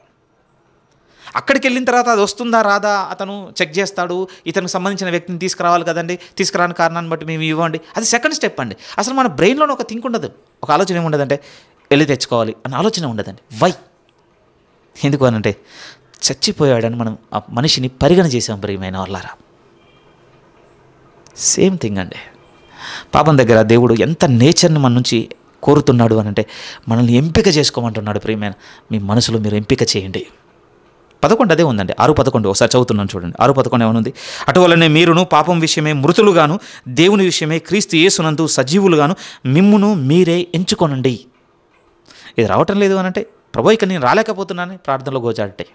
అక్కడికి వెళ్ళిన తర్వాత అది వస్తుందా రాదా అతను చెక్ చేస్తాడు, ఇతనికి సంబంధించిన వ్యక్తిని తీసుకురావాలి కదండి, తీసుకురాని కారణాన్ని బట్టి మేము ఇవ్వండి, అది సెకండ్ స్టెప్ అండి. అసలు మన బ్రెయిన్లోనే ఒక థింక్ ఉండదు, ఒక ఆలోచన ఏముండదంటే వెళ్ళి తెచ్చుకోవాలి అన్న ఆలోచన ఉండదండి. వై? ఎందుకు అనంటే చచ్చిపోయాడని మనం ఆ మనిషిని పరిగణ చేసాం ప్రియమైన వాళ్ళారా. సేమ్ థింగ్ అండి, పాపం దగ్గర దేవుడు ఎంత నేచర్ని మన నుంచి కోరుతున్నాడు అనంటే మనల్ని ఎంపిక చేసుకోమంటున్నాడు. ప్రియమైన మీ మనసులో మీరు ఎంపిక చేయండి. 11 అదే ఉందండి, 6:11 ఒకసారి చదువుతున్నాను చూడండి. 6:11 ఏమనుంది, అటువలనే మీరును పాపం విషయమే మృతులుగాను దేవుని విషయమే క్రీస్తు యేసునందు సజీవులుగాను మిమ్మును మీరే ఎంచుకోనండి. ఇది రావటం లేదు అనంటే ప్రభు ఇక నేను రాలేకపోతున్నాను ప్రార్థనలో గోచాటే.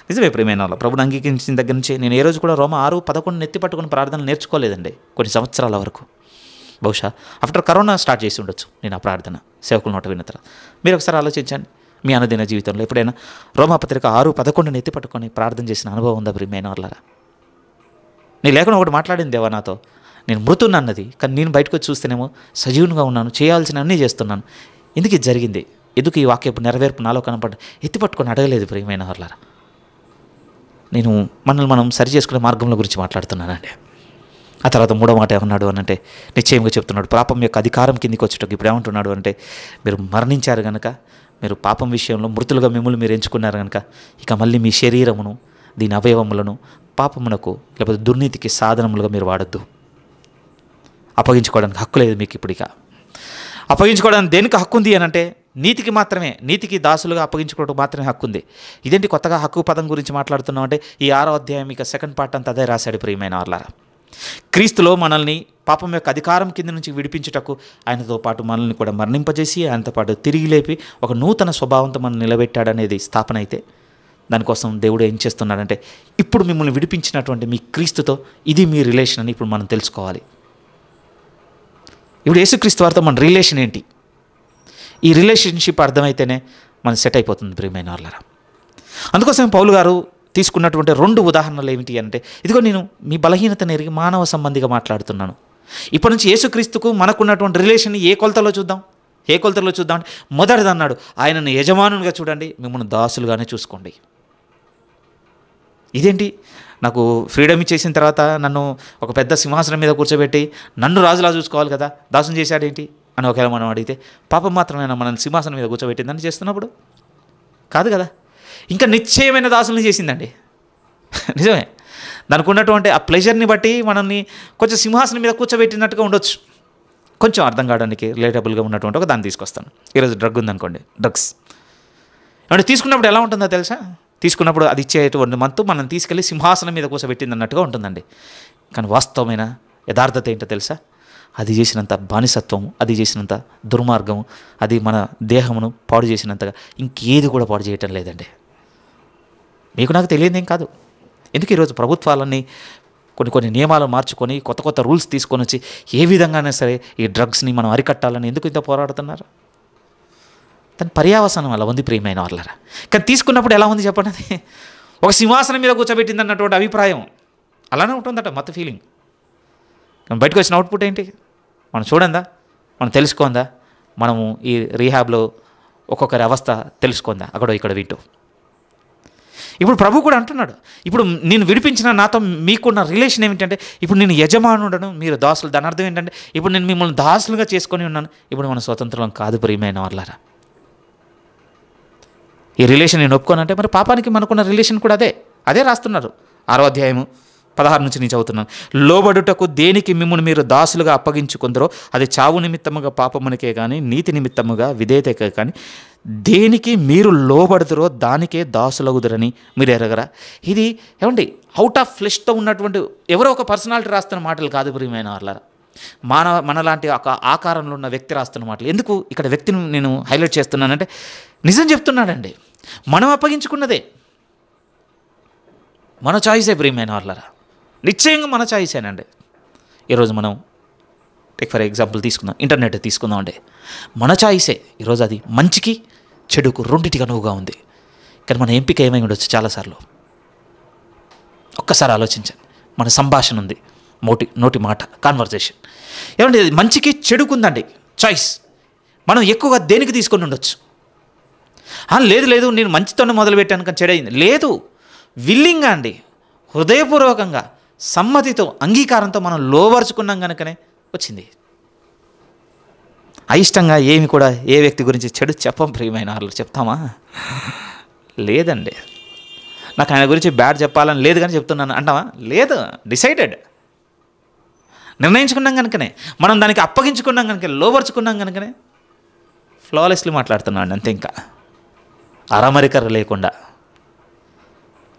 నిజమే ప్రియమైన వాళ్ళు, ప్రభుని అంగీకరించిన దగ్గర నుంచి నేను ఏ రోజు కూడా రోమా 6:11 ఎత్తి పట్టుకుని ప్రార్థనలు నేర్చుకోలేదండి కొన్ని సంవత్సరాల వరకు. బహుశా ఆఫ్టర్ కరోనా స్టార్ట్ చేసి ఉండొచ్చు నేను ఆ ప్రార్థన సేవకుల నోట విన్న తర్వాత. మీరు ఒకసారి ఆలోచించండి, మీ అనుదిన జీవితంలో ఎప్పుడైనా రోమాపత్రిక 6:11 ఎత్తి పట్టుకొని ప్రార్థన చేసిన అనుభవం ఉందా ప్రియమైన వాళ్ళారా? నేను లేకుండా ఒకటి మాట్లాడింది దేవా నాతో, నేను మృతున్నది కానీ నేను బయటకు వచ్చి చూస్తేనేమో సజీవునిగా ఉన్నాను, చేయాల్సిన అన్నీ చేస్తున్నాను. ఎందుకు ఇది జరిగింది, ఎందుకు ఈ వాక్యపు నెరవేర్పు నాలో కనపడ్డ ఎత్తి పట్టుకొని అడగలేదు ప్రియమైన వాళ్ళారా. నేను మనల్ని మనం సరి చేసుకునే మార్గంలో గురించి మాట్లాడుతున్నానండి. ఆ తర్వాత మూడో మాట ఏమన్నాడు అనంటే నిశ్చయంగా చెప్తున్నాడు, పాపం యొక్క అధికారం కిందికి వచ్చేటప్పుడు ఇప్పుడు ఏమంటున్నాడు అంటే, మీరు మరణించారు కనుక, మీరు పాపం విషయంలో మృతులుగా మిమ్మల్ని మీరు ఎంచుకున్నారు కనుక ఇక మళ్ళీ మీ శరీరమును దీని అవయవములను పాపమునకు లేకపోతే దుర్నీతికి సాధనములుగా మీరు వాడద్దు. అప్పగించుకోవడానికి హక్కు లేదు మీకు. ఇప్పుడు ఇక అప్పగించుకోవడానికి దేనికి హక్కు ఉంది అని అంటే నీతికి మాత్రమే, నీతికి దాసులుగా అప్పగించుకోవడం మాత్రమే హక్కు ఉంది. ఇదేంటి కొత్తగా హక్కు పదం గురించి మాట్లాడుతున్నాం అంటే ఈ 6వ అధ్యాయం ఇక సెకండ్ పార్ట్ అంతా అదే రాశాడు ప్రియమైన వాళ్ళారా. క్రీస్తులో మనల్ని పాపం యొక్క అధికారం కింద నుంచి విడిపించుటకు ఆయనతో పాటు మనల్ని కూడా మరణింపజేసి ఆయనతో పాటు తిరిగి లేపి ఒక నూతన స్వభావంతో మనం నిలబెట్టాడనేది స్థాపన అయితే, దానికోసం దేవుడు ఏం చేస్తున్నాడంటే ఇప్పుడు మిమ్మల్ని విడిపించినటువంటి మీ క్రీస్తుతో ఇది మీ రిలేషన్ అని ఇప్పుడు మనం తెలుసుకోవాలి. ఇప్పుడు యేసుక్రీస్తు వారితో మన రిలేషన్ ఏంటి, ఈ రిలేషన్షిప్ అర్థమైతేనే మనం సెట్ అయిపోతుంది ప్రియమైన వాళ్ళారా. అందుకోసం పౌలు గారు తీసుకున్నటువంటి 2 ఉదాహరణలు ఏమిటి అంటే, ఇదిగో నేను మీ బలహీనతను ఎరిగి మానవ సంబంధిగా మాట్లాడుతున్నాను. ఇప్పటి నుంచి యేసుక్రీస్తుకు మనకున్నటువంటి రిలేషన్ ఏ కొలతలో చూద్దాం అంటే మొదటిది అన్నాడు, ఆయనను యజమానునిగా చూడండి, మిమ్మల్ని దాసులుగానే చూసుకోండి. ఇదేంటి, నాకు ఫ్రీడమ్ ఇచ్చేసిన తర్వాత నన్ను ఒక పెద్ద సింహాసనం మీద కూర్చోబెట్టి నన్ను రాజులా చూసుకోవాలి కదా, దాసుని చేశాడేంటి అని ఒకవేళ మనం అడిగితే, పాపం మాత్రమే మనల్ని సింహాసనం మీద కూర్చోబెట్టిందని చేస్తున్నప్పుడు కాదు కదా, ఇంకా నిశ్చయమైన దాసుల్ని చేసిందండి. నిజమే, దానికి ఉన్నటువంటి ఆ ప్లెజర్ని బట్టి మనల్ని కొంచెం సింహాసనం మీద కూర్చోబెట్టినట్టుగా ఉండొచ్చు. కొంచెం అర్థం కావడానికి రిలేటబుల్గా ఉన్నటువంటి ఒక దాన్ని తీసుకొస్తాను. ఈరోజు డ్రగ్ ఉందనుకోండి, డ్రగ్స్. అంటే తీసుకున్నప్పుడు ఎలా ఉంటుందో తెలుసా? తీసుకున్నప్పుడు అది ఇచ్చేటువంటి మంతు మనం తీసుకెళ్ళి సింహాసనం మీద కూర్చోబెట్టింది అన్నట్టుగా ఉంటుందండి. కానీ వాస్తవమైన యథార్థత ఏంటో తెలుసా? అది చేసినంత బానిసత్వం, అది చేసినంత దుర్మార్గం, అది మన దేహమును పాడు చేసినంతగా ఇంకేది కూడా పాడు చేయటం లేదండి. మీకు నాకు తెలియదేం కాదు. ఎందుకు ఈరోజు ప్రభుత్వాలన్నీ కొన్ని నియమాలు మార్చుకొని కొత్త రూల్స్ తీసుకొని వచ్చి ఏ విధంగానే సరే ఈ డ్రగ్స్ని మనం అరికట్టాలని ఎందుకు ఇంత పోరాడుతున్నారు? దాని పర్యావసానం అలా ఉంది ప్రియమైన వాళ్ళరా. కానీ తీసుకున్నప్పుడు ఎలా ఉంది చెప్పండి? అది ఒక సింహాసనం మీద కూర్చోబెట్టింది అన్నటువంటి అభిప్రాయం అలానే ఉంటుందట, మత ఫీలింగ్. కానీ బయటకు వచ్చిన అవుట్పుట్ ఏంటి? మనం చూడందా, మనం తెలుసుకోందా, మనము ఈ రీహాబ్లో ఒక్కొక్కరి అవస్థ తెలుసుకోందా అక్కడ ఇక్కడ వింటూ. ఇప్పుడు ప్రభు కూడా అంటున్నాడు, ఇప్పుడు నేను విడిపించిన నాతో మీకున్న రిలేషన్ ఏమిటంటే, ఇప్పుడు నేను యజమానుడను, మీరు దాసులు. దాని అర్థం ఏంటంటే, ఇప్పుడు నేను మిమ్మల్ని దాసులుగా చేసుకొని ఉన్నాను, ఇప్పుడు మన స్వతంత్రం కాదు ప్రియమైన వాళ్ళారా. ఈ రిలేషన్ నేను ఒప్పుకోనంటే మరి పాపానికి మనకున్న రిలేషన్ కూడా అదే రాస్తున్నారు. 6వ అధ్యాయము 16 నుంచి నేను చదువుతున్నాను. లోబడుటకు దేనికి మిమ్మల్ని మీరు దాసులుగా అప్పగించుకుందరో అది చావు నిమిత్తముగా పాపమునికే కానీ నీతి నిమిత్తముగా విధేయతకే కానీ దేనికి మీరు లోబడుతురో దానికే దాసులగుదురని మీరు ఎరగరా? ఇది ఏమండి అవుట్ ఆఫ్ ఫ్లెష్తో ఉన్నటువంటి ఎవరో ఒక పర్సనాలిటీ రాస్తున్న మాటలు కాదు ప్రియమైన వాళ్ళారా. మనలాంటి ఒక ఆకారంలో ఉన్న వ్యక్తి రాస్తున్న మాటలు. ఎందుకు ఇక్కడ వ్యక్తిని నేను హైలైట్ చేస్తున్నానంటే, నిజం చెప్తున్నాడండి, మనం అప్పగించుకున్నదే, మన చాయిసే ప్రియమైన వాళ్ళారా. నిశ్చయంగా మన చాయిసేనండి. ఈరోజు మనం ఫర్ ఎగ్జాంపుల్ తీసుకుందాం, ఇంటర్నెట్ తీసుకుందాం అండి, మన చాయిసే ఈరోజు. అది మంచికి చెడుకు రెండిటికి అనువుగా ఉంది. కానీ మన ఎంపిక ఏమై ఉండొచ్చు చాలాసార్లు. ఒక్కసారి ఆలోచించండి. మన సంభాషణ ఉంది, నోటి మాట, కాన్వర్జేషన్ ఏమంటే అది మంచికి చెడుకుందండి చాయిస్. మనం ఎక్కువగా దేనికి తీసుకొని ఉండొచ్చు. లేదు నేను మంచితోనే మొదలుపెట్టాను కానీ చెడైంది లేదు. విల్లింగ్గా అండి, హృదయపూర్వకంగా, సమ్మతితో, అంగీకారంతో మనం లోబరుచుకున్నాం కనుకనే వచ్చింది. అయిష్టంగా ఏమి కూడా ఏ వ్యక్తి గురించి చెడు చెప్పం ప్రియమైన వాళ్ళు. చెప్తామా? లేదండి. నాకు ఆయన గురించి బ్యాడ్ చెప్పాలని లేదు కానీ చెప్తున్నాను అంటావా? లేదు. డిసైడెడ్, నిర్ణయించుకున్నాం కనుకనే, మనం దానికి అప్పగించుకున్నాం కనుక, లోబరుచుకున్నాం కనుకనే ఫ్లాలెస్లీ మాట్లాడుతున్నాడు అంతే. ఇంకా అరమరికర లేకుండా.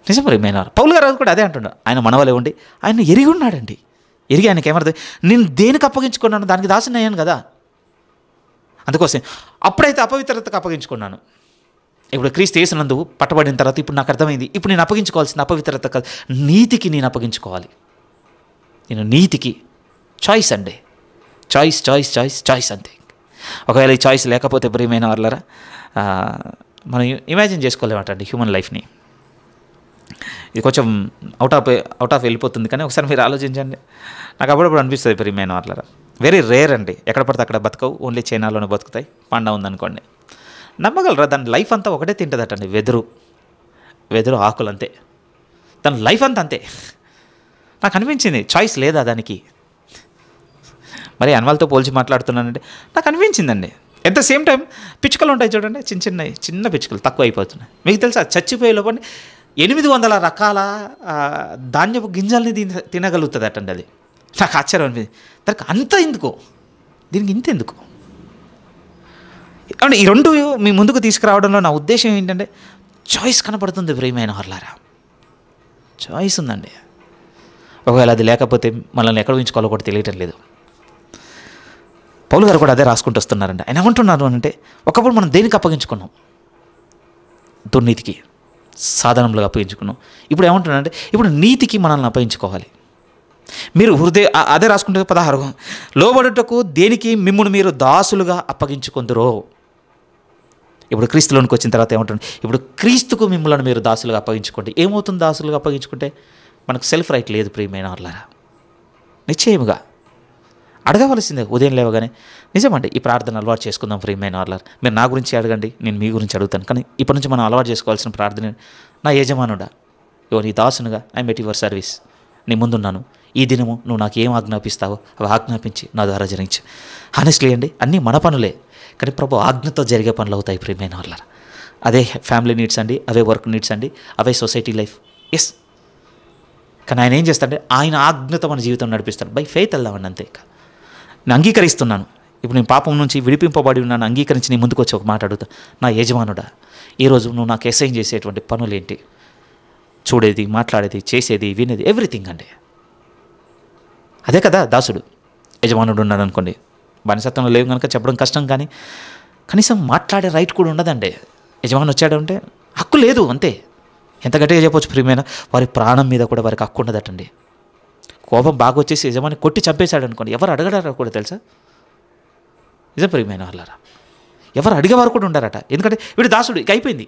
నిజం ప్రియమైన పౌలు గారు కూడా అదే అంటున్నాడు. ఆయన మనవలే ఉండి ఆయన ఎరిగి ఉన్నాడండి. ఎరిగి ఆయనకి ఏమర్థం, నేను దేనికి అప్పగించుకున్నాను దానికి దాసుని అయ్యాను కదా. అందుకోసం అప్పుడైతే అపవిత్రతకు అప్పగించుకున్నాను. ఇప్పుడు క్రీస్తు యేసునందు పట్టబడిన తర్వాత ఇప్పుడు నాకు అర్థమైంది, ఇప్పుడు నేను అప్పగించుకోవాల్సింది అపవిత్రత కాదు, నీతికి నేను అప్పగించుకోవాలి. నేను నీతికి చాయిస్ అండి. చాయిస్ అంతే. ఒకవేళ ఈ చాయిస్ లేకపోతే ప్రియమైన వాళ్ళరా మనం ఇమాజిన్ చేసుకోలేమటండి హ్యూమన్ లైఫ్ని. ఇది కొంచెం అవుట్ ఆఫ్ వెళ్ళిపోతుంది. కానీ ఒకసారి మీరు ఆలోచించండి. నాకు అప్పుడప్పుడు అనిపిస్తుంది ప్రియమైన వాళ్ళరా, వెరీ రేర్ అండి. ఎక్కడ పడితే అక్కడ బతకవు, ఓన్లీ చైనాలోనే బతుకుతాయి. పాండా ఉందనుకోండి, నమ్మగలరా? దాని లైఫ్ అంతా ఒకటే తింటుందటండి, వెదురు ఆకులు అంతే. దాని లైఫ్ అంతా అంతే. నాకు అనిపించింది చాయిస్ లేదా దానికి. మరి అనిమల్తో పోల్చి మాట్లాడుతున్నానంటే నాకు అనిపించిందండి. ఎట్ ద సేమ్ టైం పిచ్చుకలు ఉంటాయి చూడండి, చిన్న పిచ్చుకలు తక్కువ అయిపోతున్నాయి. మీకు తెలుసా, చచ్చిపోయే లోపల 800 రకాల ధాన్యపు గింజల్ని తినగలుగుతుంది అటండి. అది నాకు ఆశ్చర్యం అనిపించింది. దానికి అంత ఎందుకు, దీనికి ఇంత ఎందుకు? అంటే ఈ రెండు మీ ముందుకు తీసుకురావడంలో నా ఉద్దేశం ఏంటంటే, చాయిస్ కనపడుతుంది ప్రియమైన వాళ్ళారా. చాయిస్ ఉందండి. ఒకవేళ అది లేకపోతే మనల్ని ఎక్కడ ఉంచుకోవాలో కూడా తెలియటం లేదు. పౌలు గారు కూడా అదే రాసుకుంటూ వస్తున్నారండి. ఆయన ఏమంటున్నారు అంటే, ఒకప్పుడు మనం దేనికి అప్పగించుకున్నాం? దుర్నీతికి, సాధనంలో అప్పగించుకున్నాం. ఇప్పుడు ఏమంటున్నారంటే, ఇప్పుడు నీతికి మనల్ని అప్పగించుకోవాలి. మీరు అదే రాసుకుంటే 16 లోబడుటకు దేనికి మిమ్మును మీరు దాసులుగా అప్పగించుకుందరో. ఇప్పుడు క్రీస్తులోనికి వచ్చిన తర్వాత ఏమంటుంది, ఇప్పుడు క్రీస్తుకు మిమ్మల్ని మీరు దాసులుగా అప్పగించుకోండి. ఏమవుతుంది దాసులుగా అప్పగించుకుంటే? మనకు సెల్ఫ్ రైట్ లేదు ప్రియమైన వాళ్ళారా. నిశ్చయముగా అడగవలసిందే ఉదయం లేవగానే. నిజమండి, ఈ ప్రార్థన అలవాటు చేసుకుందాం ప్రియమైన వాళ్ళారా. మీరు నా గురించి అడగండి, నేను మీ గురించి అడుగుతాను. కానీ ఇప్పటి నుంచి మనం అలవాటు చేసుకోవాల్సిన ప్రార్థన, నా యజమానుడా, నీ దాసునుగా ఐఎమ్ ఎట్ యువర్ సర్వీస్, నీ ముందున్నాను. ఈ దినము నువ్వు నాకు ఏం ఆజ్ఞాపిస్తావో అవి ఆజ్ఞాపించి నా ద్వారా జరిగించు. హానెస్ట్లీ అండి, అన్నీ మన పనులే, కానీ ప్రభు ఆజ్ఞతో జరిగే పనులు అవుతాయి ప్రియమైన వాళ్ళారా. అదే ఫ్యామిలీ నీడ్స్ అండి, అవే వర్క్ నీడ్స్ అండి, అవే సొసైటీ లైఫ్. ఎస్, కానీ ఆయన ఏం చేస్తాడంటే ఆయన ఆజ్ఞతో మన జీవితం నడిపిస్తాడు. బై ఫెయిత్ వెళ్దామండి అంతే. నేను అంగీకరిస్తున్నాను, ఇప్పుడు నేను పాపం నుంచి విడిపింపబడి ఉన్నాను, అంగీకరించి నీ ముందుకు వచ్చి ఒక మాట అడుగుతా, నా యజమానుడా, ఈరోజు నువ్వు నాకు అసైన్ చేసేటువంటి పనులు ఏంటి? చూడేది, మాట్లాడేది, చేసేది, వినేది, ఎవ్రీథింగ్ అండి. అదే కదా దాసుడు. యజమానుడు ఉన్నాడు అనుకోండి, బానిసత్వంలో లేవు కనుక చెప్పడం కష్టం, కానీ కనీసం మాట్లాడే రైట్ కూడా ఉండదండి. యజమాని వచ్చాడు అంటే హక్కు లేదు, అంతే. ఎంత గట్టిగా చెప్పొచ్చు ప్రియమైన, వారి ప్రాణం మీద కూడా వారికి హక్కు ఉండదటండి. కోపం బాగా వచ్చేసి యజమాని కొట్టి చంపేశాడు అనుకోండి, ఎవరు అడగడారో కూడా తెలుసా? నిజం ప్రియమైన వాళ్ళారా, ఎవరు అడిగేవారు కూడా ఉండారట. ఎందుకంటే వీడు దాసుడు, ఇక అయిపోయింది.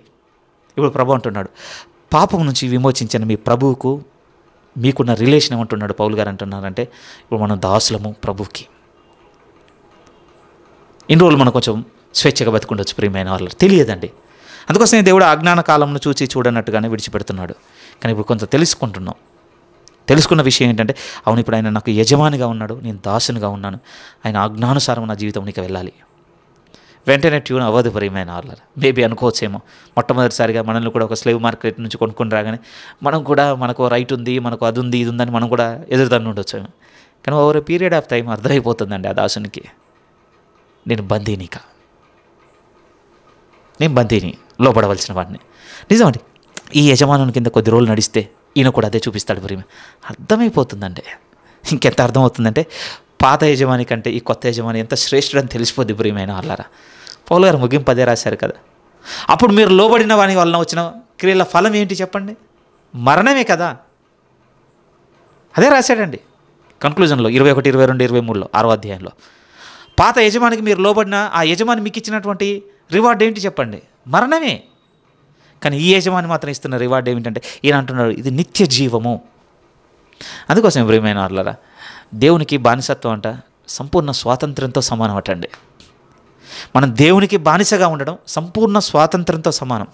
ఇప్పుడు ప్రభు అంటున్నాడు, పాపం నుంచి విమోచించిన మీ ప్రభువుకు మీకున్న రిలేషన్ ఏమంటున్నాడు పౌలు గారు అంటున్నారంటే, ఇప్పుడు మనం దాసులము ప్రభువుకి. ఇన్ని రోజులు మనం కొంచెం స్వేచ్ఛగా బతుకుండొచ్చు ప్రియమైన వాళ్ళు, తెలియదండి. అందుకోసమే దేవుడు అజ్ఞాన కాలంను చూచి చూడనట్టుగానే విడిచిపెడుతున్నాడు. కానీ ఇప్పుడు కొంత తెలుసుకుంటున్నాం. తెలుసుకున్న విషయం ఏంటంటే, అవును, ఇప్పుడు ఆయన నాకు యజమానిగా ఉన్నాడు, నేను దాసునిగా ఉన్నాను, ఆయన ఆజ్ఞానుసారం నా జీవితంలోకి వెళ్ళాలి. వెంటనే ట్యూన్ అవ్వదు ప్రియమైన వాళ్ళ. మేబీ అనుకోవచ్చేమో, మొట్టమొదటిసారిగా మనల్ని కూడా ఒక స్లేవ్ మార్కెట్ నుంచి కొనుక్కొని రాగానే మనం కూడా మనకు రైట్ ఉంది, మనకు అది ఉంది, ఇది ఉందని మనం కూడా ఎదురుదాన్ని ఉండొచ్చాము. కానీ over a period of time అర్థమైపోతుందండి ఆ దాసునికి, నేను బందీనిక, నేను బందీని, లోపడవలసిన వాడిని. నిజమండి, ఈ యజమానుని కింద కొద్ది రోజులు నడిస్తే ఈయన కూడా అదే చూపిస్తాడు ప్రియమ. అర్థమైపోతుందండి. ఇంకెంత అర్థమవుతుందంటే, పాత యజమాని కంటే ఈ కొత్త యజమాని ఎంత శ్రేష్ఠుడని తెలిసిపోద్ది ప్రియమైన వాళ్ళారా. పౌలు గారు ముగింపు అదే రాశారు కదా. అప్పుడు మీరు లోబడిన వాని వలన వచ్చిన క్రియల ఫలం ఏంటి చెప్పండి? మరణమే కదా. అదే రాశాడండి కన్క్లూజన్లో 21, 22, 23లో 6వ అధ్యాయంలో. పాత యజమానికి మీరు లోబడిన ఆ యజమాని మీకు ఇచ్చినటువంటి రివార్డ్ ఏంటి చెప్పండి? మరణమే. కానీ ఈ యజమాని మాత్రం ఇస్తున్న రివార్డ్ ఏమిటంటే, ఈయన అంటున్నాడు, ఇది నిత్య జీవము. అందుకోసం ప్రియమైన వాళ్ళారా, దేవునికి బానిసత్వం అంట సంపూర్ణ స్వాతంత్రంతో సమానం అటండి. మనం దేవునికి బానిసగా ఉండడం సంపూర్ణ స్వాతంత్రంతో సమానం.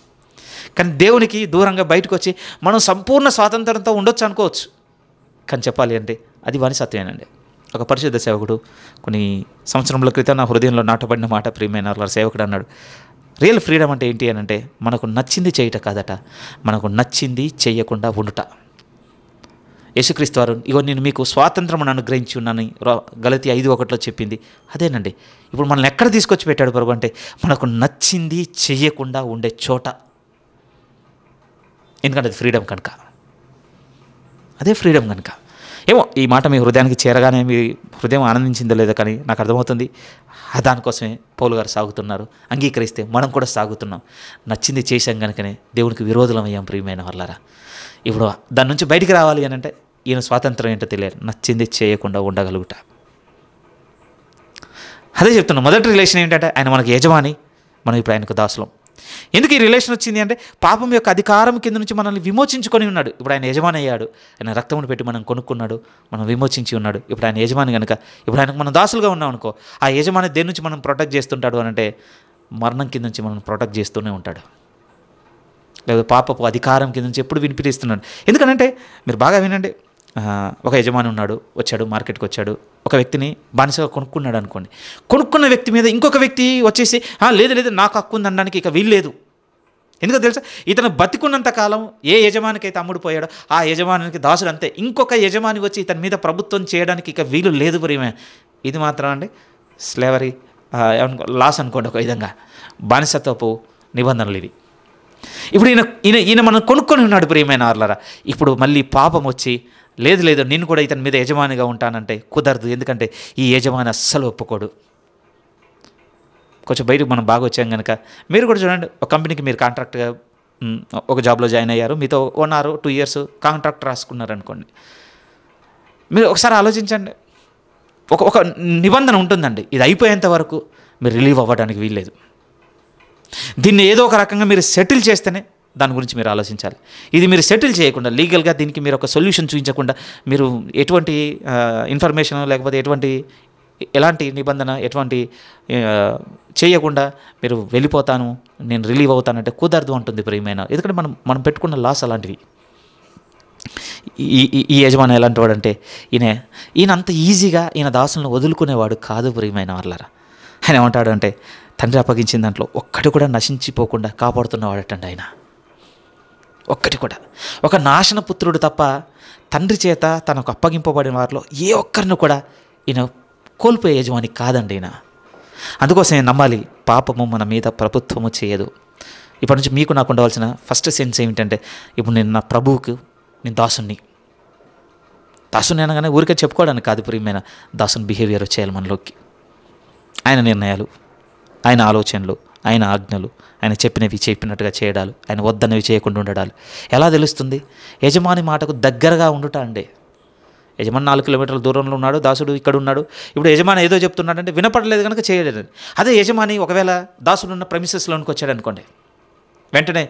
కానీ దేవునికి దూరంగా బయటకు వచ్చి మనం సంపూర్ణ స్వాతంత్రంతో ఉండొచ్చు అనుకోవచ్చు. కానీ చెప్పాలి అంటే అది బానిసత్వేనండి. ఒక పరిశుద్ధ సేవకుడు కొన్ని సంవత్సరముల క్రితం నా హృదయంలో నాటబడిన మాట ప్రియమైన వాళ్ళ సేవకుడు అన్నాడు, రియల్ ఫ్రీడమ్ అంటే ఏంటి అని అంటే, మనకు నచ్చింది చేయట కాదట, మనకు నచ్చింది చేయకుండా ఉండుట. యేసుక్రీస్తు వారు, ఇగో నేను మీకు స్వాతంత్రమును అనుగ్రహించి ఉన్నాను గలతీ 5:1 చెప్పింది అదేనండి. ఇప్పుడు మనల్ని ఎక్కడ తీసుకొచ్చి పెట్టాడు ప్రభు అంటే, మనకు నచ్చింది చెయ్యకుండా ఉండే చోట. ఎందుకంటే అది ఫ్రీడమ్ కనుక, అదే ఫ్రీడమ్ కనుక. ఏమో ఈ మాట మీ హృదయానికి చేరగానే మీ హృదయం ఆనందించిందో లేదో, కానీ నాకు అర్థమవుతుంది దానికోసమే పౌలు గారు సాగుతున్నారు. అంగీకరిస్తే మనం కూడా సాగుతున్నాం. నచ్చింది చేశాం కనుకనే దేవునికి విరోధులం అయ్యాం ప్రియమైన వాళ్ళారా. ఇప్పుడు దాని నుంచి బయటికి రావాలి అని అంటే ఈయన స్వాతంత్రం ఏంటో తెలియదు, నచ్చింది చేయకుండా ఉండగలుగుతా. అదే చెప్తున్నాం. మొదటి రిలేషన్ ఏంటంటే, ఆయన మనకు యజమాని, మనం ఇప్పుడు ఆయనకు దాసులం. ఎందుకు ఈ రిలేషన్ వచ్చింది అంటే, పాపం యొక్క అధికారం కింద నుంచి మనల్ని విమోచించుకొని ఉన్నాడు. ఇప్పుడు ఆయన యజమాని అయ్యాడు, ఆయన రక్తమును పెట్టి మనం కొనుక్కున్నాడు, మనం విమోచించి ఉన్నాడు. ఇప్పుడు ఆయన యజమాని కనుక ఇప్పుడు ఆయనకు మనం దాసులుగా ఉన్నాం అనుకో, ఆ యజమాని దేని నుంచి మనం ప్రొటెక్ట్ చేస్తుంటాడు అని అంటే, మరణం కింద నుంచి మనం ప్రొటెక్ట్ చేస్తూనే ఉంటాడు. లేదా పాపపు అధికారం కింద నుంచి ఎప్పుడు వినిపిస్తున్నాడు. ఎందుకనంటే మీరు బాగా వినండి, ఒక యజమాని ఉన్నాడు, వచ్చాడు, మార్కెట్కి వచ్చాడు, ఒక వ్యక్తిని బానిసగా కొనుక్కున్నాడు అనుకోండి. కొనుక్కున్న వ్యక్తి మీద ఇంకొక వ్యక్తి వచ్చేసి లేదు లేదు నాకు హక్కు ఉంది అనడానికి ఇక వీల్లేదు. ఎందుకో తెలుసా, ఇతను బతికున్నంత కాలం ఏ యజమానికి అయితే అమ్ముడుపోయాడో ఆ యజమానికి దాసుడు అంతే. ఇంకొక యజమాని వచ్చి ఇతని మీద ప్రభుత్వం చేయడానికి ఇక వీలు లేదు ప్రియమే. ఇది మాత్రం అండి స్లేవరీ లాస్ అనుకోండి, ఒక విధంగా బానిసత్వపు నిబంధనలు ఇవి. ఇప్పుడు ఈయన మనం కొనుక్కొని ఉన్నాడు ప్రియమైన వాళ్ళారా. ఇప్పుడు మళ్ళీ పాపం వచ్చి లేదు లేదు నేను కూడా ఇతని మీద యజమానిగా ఉంటానంటే కుదరదు. ఎందుకంటే ఈ యజమాని అస్సలు ఒప్పుకోడు. కొంచెం బయటకు మనం బాగా వచ్చాం కనుక మీరు కూడా చూడండి, ఒక కంపెనీకి మీరు కాంట్రాక్ట్గా ఒక జాబ్లో జాయిన్ అయ్యారు, మీతో 1 or 2 years కాంట్రాక్ట్ రాసుకున్నారు అనుకోండి. మీరు ఒకసారి ఆలోచించండి, ఒక నిబంధన ఉంటుందండి, ఇది అయిపోయేంత వరకు మీరు రిలీవ్ అవ్వడానికి వీల్లేదు. దీన్ని ఏదో ఒక రకంగా మీరు సెటిల్ చేస్తేనే దాని గురించి మీరు ఆలోచించాలి. ఇది మీరు సెటిల్ చేయకుండా లీగల్గా దీనికి మీరు ఒక సొల్యూషన్ చూపించకుండా, మీరు ఎటువంటి ఇన్ఫర్మేషన్ లేకపోతే ఎలాంటి నిబంధన ఎటువంటి చేయకుండా మీరు వెళ్ళిపోతాను, నేను రిలీవ్ అవుతానంటే కుదరదు అంటుంది ప్రియమైన. ఎందుకంటే మనం పెట్టుకున్న లాస్ అలాంటివి. ఈ యజమాని ఎలాంటి వాడు అంటే, ఈయన అంత ఈజీగా ఈయన దాసులను వదులుకునేవాడు కాదు ప్రియమైన వాళ్ళారా. ఆయన ఏమంటాడు అంటే, తండ్రి అప్పగించిన దాంట్లో ఒక్కటి కూడా నశించిపోకుండా కాపాడుతున్నవాడటండి ఆయన. ఒక్కటి కూడా, ఒక నాశన పుత్రుడు తప్ప తండ్రి చేత తనకు అప్పగింపబడిన వారిలో ఏ ఒక్కరిని కూడా ఈయన కోల్పోయే యజమాని కాదండి. ఈయన అందుకోసం నమ్మాలి, పాపము మన మీద ప్రభుత్వము చేయదు. ఇప్పటి నుంచి మీకు నాకు ఉండవలసిన ఫస్ట్ సెన్స్ ఏమిటంటే, ఇప్పుడు నేను నా ప్రభువుకు నేను దాసుని అనగానే ఊరికే చెప్పుకోవడానికి కాదు, ప్రియమైన దాసుని బిహేవియర్ వచ్చేయాలి మనలోకి. ఆయన నిర్ణయాలు, ఆయన ఆలోచనలు, ఆయన ఆజ్ఞలు, ఆయన చెప్పినట్టుగా చేయడాలు, ఆయన వద్దనవి చేయకుండా ఉండడాలు ఎలా తెలుస్తుంది? యజమాని మాటకు దగ్గరగా ఉండుట అండి. యజమాని 4 కిలోమీటర్ల దూరంలో ఉన్నాడు, దాసుడు ఇక్కడ ఉన్నాడు. ఇప్పుడు యజమాని ఏదో చెప్తున్నాడంటే వినపడలేదు కనుక చేయలేదు. అదే యజమాని ఒకవేళ దాసుడు ఉన్న ప్రెమిసెస్లోనికి వచ్చాడు అనుకోండి, వెంటనే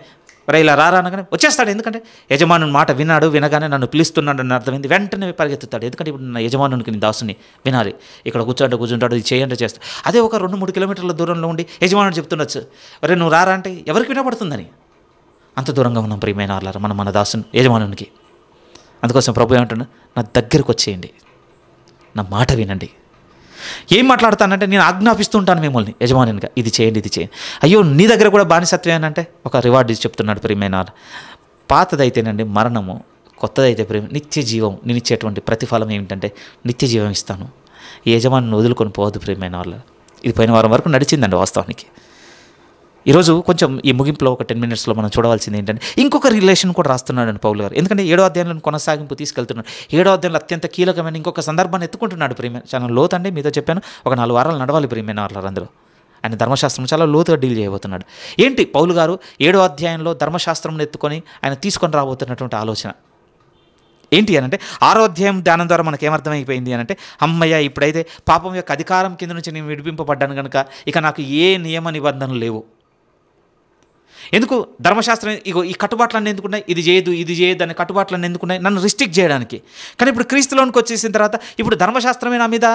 ఇలా రారా అనగానే వచ్చేస్తాడు. ఎందుకంటే యజమానుని మాట వినగానే నన్ను పిలుస్తున్నాడు అని అర్థమైంది, వెంటనే పరిగెత్తుతాడు. ఎందుకంటే ఇప్పుడు నా యజమానునికి నీ దాసుని వినాలి, ఇక్కడ కూర్చుంటాడు, ఇది చేయండి చేస్తాడు. అదే ఒక 2-3 కిలోమీటర్ల దూరంలో ఉండి యజమానుడు చెప్తుండొచ్చు, అరే నువ్వు రారా అంటే ఎవరికి వినపడుతుందని. అంత దూరంగా ఉన్నాం ప్రియమైన వాళ్ళారా మన దాసుని యజమానునికి. అందుకోసం ప్రభు ఏమంటున్నా, నా దగ్గరకు వచ్చేయండి, నా మాట వినండి. ఏం మాట్లాడతానంటే నేను ఆజ్ఞాపిస్తూ ఉంటాను మిమ్మల్ని యజమానిగా, ఇది చేయండి. అయ్యో నీ దగ్గర కూడా బానిసత్వేనంటే ఒక రివార్డ్ చెప్తున్నాడు ప్రియమైన. పాతదైతేనండి మరణము, కొత్తదైతే నిత్య జీవం. నేను ఇచ్చేటువంటి ప్రతిఫలం ఏమిటంటే నిత్య జీవం ఇస్తాను. ఈ యజమానిని వదులుకొని పోవద్దు ప్రియమైన వాళ్ళ. ఇది పోయిన వారం వరకు నడిచిందండి వాస్తవానికి. ఈరోజు కొంచెం ఈ ముగింపులో ఒక 10 మినిట్స్లో మనం చూడవలసింది ఏంటంటే, ఇంకొక రిలేషన్ కూడా రాస్తున్నాడు పౌలు గారు. ఎందుకంటే 7వ అధ్యాయంలో కొనసాగింపు తీసుకెళ్తున్నాడు. 7వ అధ్యాయంలో అత్యంత కీలకమైన ఇంకొక సందర్భాన్ని ఎత్తుకుంటున్నాడు ప్రియమైన. చాలా లోతండి, మీతో చెప్పాను, ఒక 4 వారాలు నడవాలి ప్రియమైన వాళ్ళ. అందులో ఆయన ధర్మశాస్త్రం చాలా లోతుగా డీల్ చేయబోతున్నాడు. ఏంటి పౌలు గారు 7వ అధ్యాయంలో ధర్మశాస్త్రం ఎత్తుకొని ఆయన తీసుకొని రాబోతున్నటువంటి ఆలోచన ఏంటి అని అంటే, 6వ అధ్యాయం ధ్యానం ద్వారా మనకు ఏమర్థమైపోయింది అని అంటే, అమ్మయ్య ఇప్పుడైతే పాపం యొక్క అధికారం కింద నుంచి నేను విడిపింపబడ్డాను కనుక ఇక నాకు ఏ నియమ నిబంధనలు లేవు. ఎందుకు ధర్మశాస్త్రం ఈ కట్టుబాట్లన్నీ ఎందుకున్నాయి, ఇది చేయదు అనే కట్టుబాట్లన్నీ ఎందుకున్నాయి, నన్ను రిస్ట్రిక్ట్ చేయడానికి. కానీ ఇప్పుడు క్రీస్తులోనికి వచ్చేసిన తర్వాత ఇప్పుడు ధర్మశాస్త్రమే నా మీద,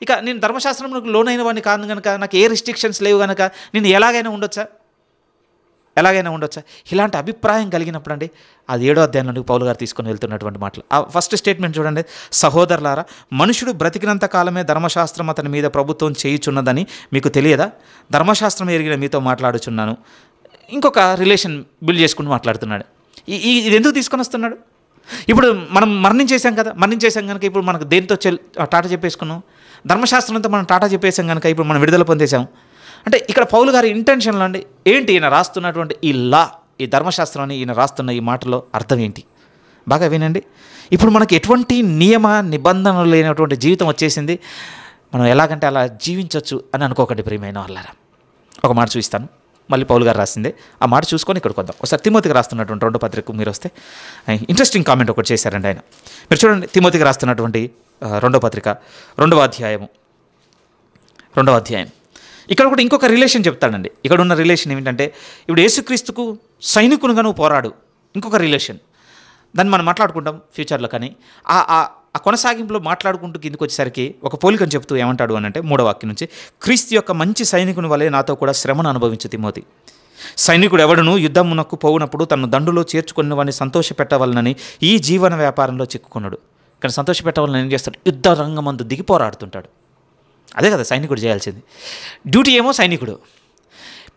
ఇక నేను ధర్మశాస్త్రంలోకి లోనైన వాడిని కాదు కనుక నాకు ఏ రిస్ట్రిక్షన్స్ లేవు కనుక నేను ఎలాగైనా ఉండొచ్చా. ఇలాంటి అభిప్రాయం కలిగినప్పుడు అండి అది 7వ అధ్యాయంలో పౌలు గారు తీసుకొని వెళ్తున్నటువంటి మాటలు. ఆ ఫస్ట్ స్టేట్మెంట్ చూడండి, సహోదరులారా మనుషుడు బ్రతికినంత కాలమే ధర్మశాస్త్రం అతని మీద ప్రభుత్వం చేయుచున్నదని మీకు తెలియదా? ధర్మశాస్త్రం ఎరిగిన మీతో మాట్లాడుచున్నాను. ఇంకొక రిలేషన్ బిల్డ్ చేసుకుని మాట్లాడుతున్నాడు. ఇది ఎందుకు తీసుకొని వస్తున్నాడు? ఇప్పుడు మనం మరణించేసాం కనుక ఇప్పుడు మనకు దేంతో టాటా చెప్పేసుకున్నాం, ధర్మశాస్త్రంతో మనం టాటా చెప్పేసాం కనుక ఇప్పుడు మనం విడుదల పొందేసాం. అంటే ఇక్కడ పౌలు గారి ఇంటెన్షన్లో అండి ఏంటి, ఈయన రాస్తున్నటువంటి ఈ ధర్మశాస్త్రాన్ని ఈయన రాస్తున్న ఈ మాటలో అర్థం ఏంటి బాగా వినండి. ఇప్పుడు మనకి ఎటువంటి నియమ నిబంధనలు లేనటువంటి జీవితం వచ్చేసింది, మనం ఎలాగంటే అలా జీవించవచ్చు అని అనుకోకండి ప్రియమైన వాళ్ళారా. ఒక మాట చూపిస్తాను, మళ్ళీ పౌలు గారు రాసిందే, ఆ మాట చూసుకొని ఇక్కడికి వద్దాం. ఒకసారి తిమోతికి రాస్తున్నటువంటి 2వ పత్రికకు మీరు వస్తే ఇంట్రెస్టింగ్ కామెంట్ ఒకటి చేశారండి ఆయన. మీరు చూడండి, తిమోతికి రాస్తున్నటువంటి 2వ పత్రిక 2వ అధ్యాయం. ఇక్కడ కూడా ఇంకొక రిలేషన్ చెప్తాడండి. ఇక్కడ ఉన్న రిలేషన్ ఏమిటంటే, ఇప్పుడు యేసుక్రీస్తుకు సైనికునిగా నువ్వు పోరాడు, ఇంకొక రిలేషన్. దాన్ని మనం మాట్లాడుకుంటాం ఫ్యూచర్లో. కానీ ఆ కొనసాగింపులో మాట్లాడుకుంటూ కిందకు వచ్చేసరికి ఒక పోలికను చెప్తూ ఏమంటాడు అని అంటే 3వ వాక్యం నుంచి, క్రీస్తు యొక్క మంచి సైనికుని వలె నాతో కూడా శ్రమను అనుభవించు తిమోతి. సైనికుడు ఎవడును యుద్ధమునకు పోవునప్పుడు తను దండులో చేర్చుకున్న వాడిని సంతోషపెట్టవలనని ఈ జీవన వ్యాపారంలో చిక్కుకున్నాడు. కానీ సంతోషపెట్టవాలని ఏం చేస్తాడు, యుద్ధ రంగమందు దిగి పోరాడుతుంటాడు. అదే కదా సైనికుడు చేయాల్సింది. డ్యూటీ ఏమో సైనికుడు,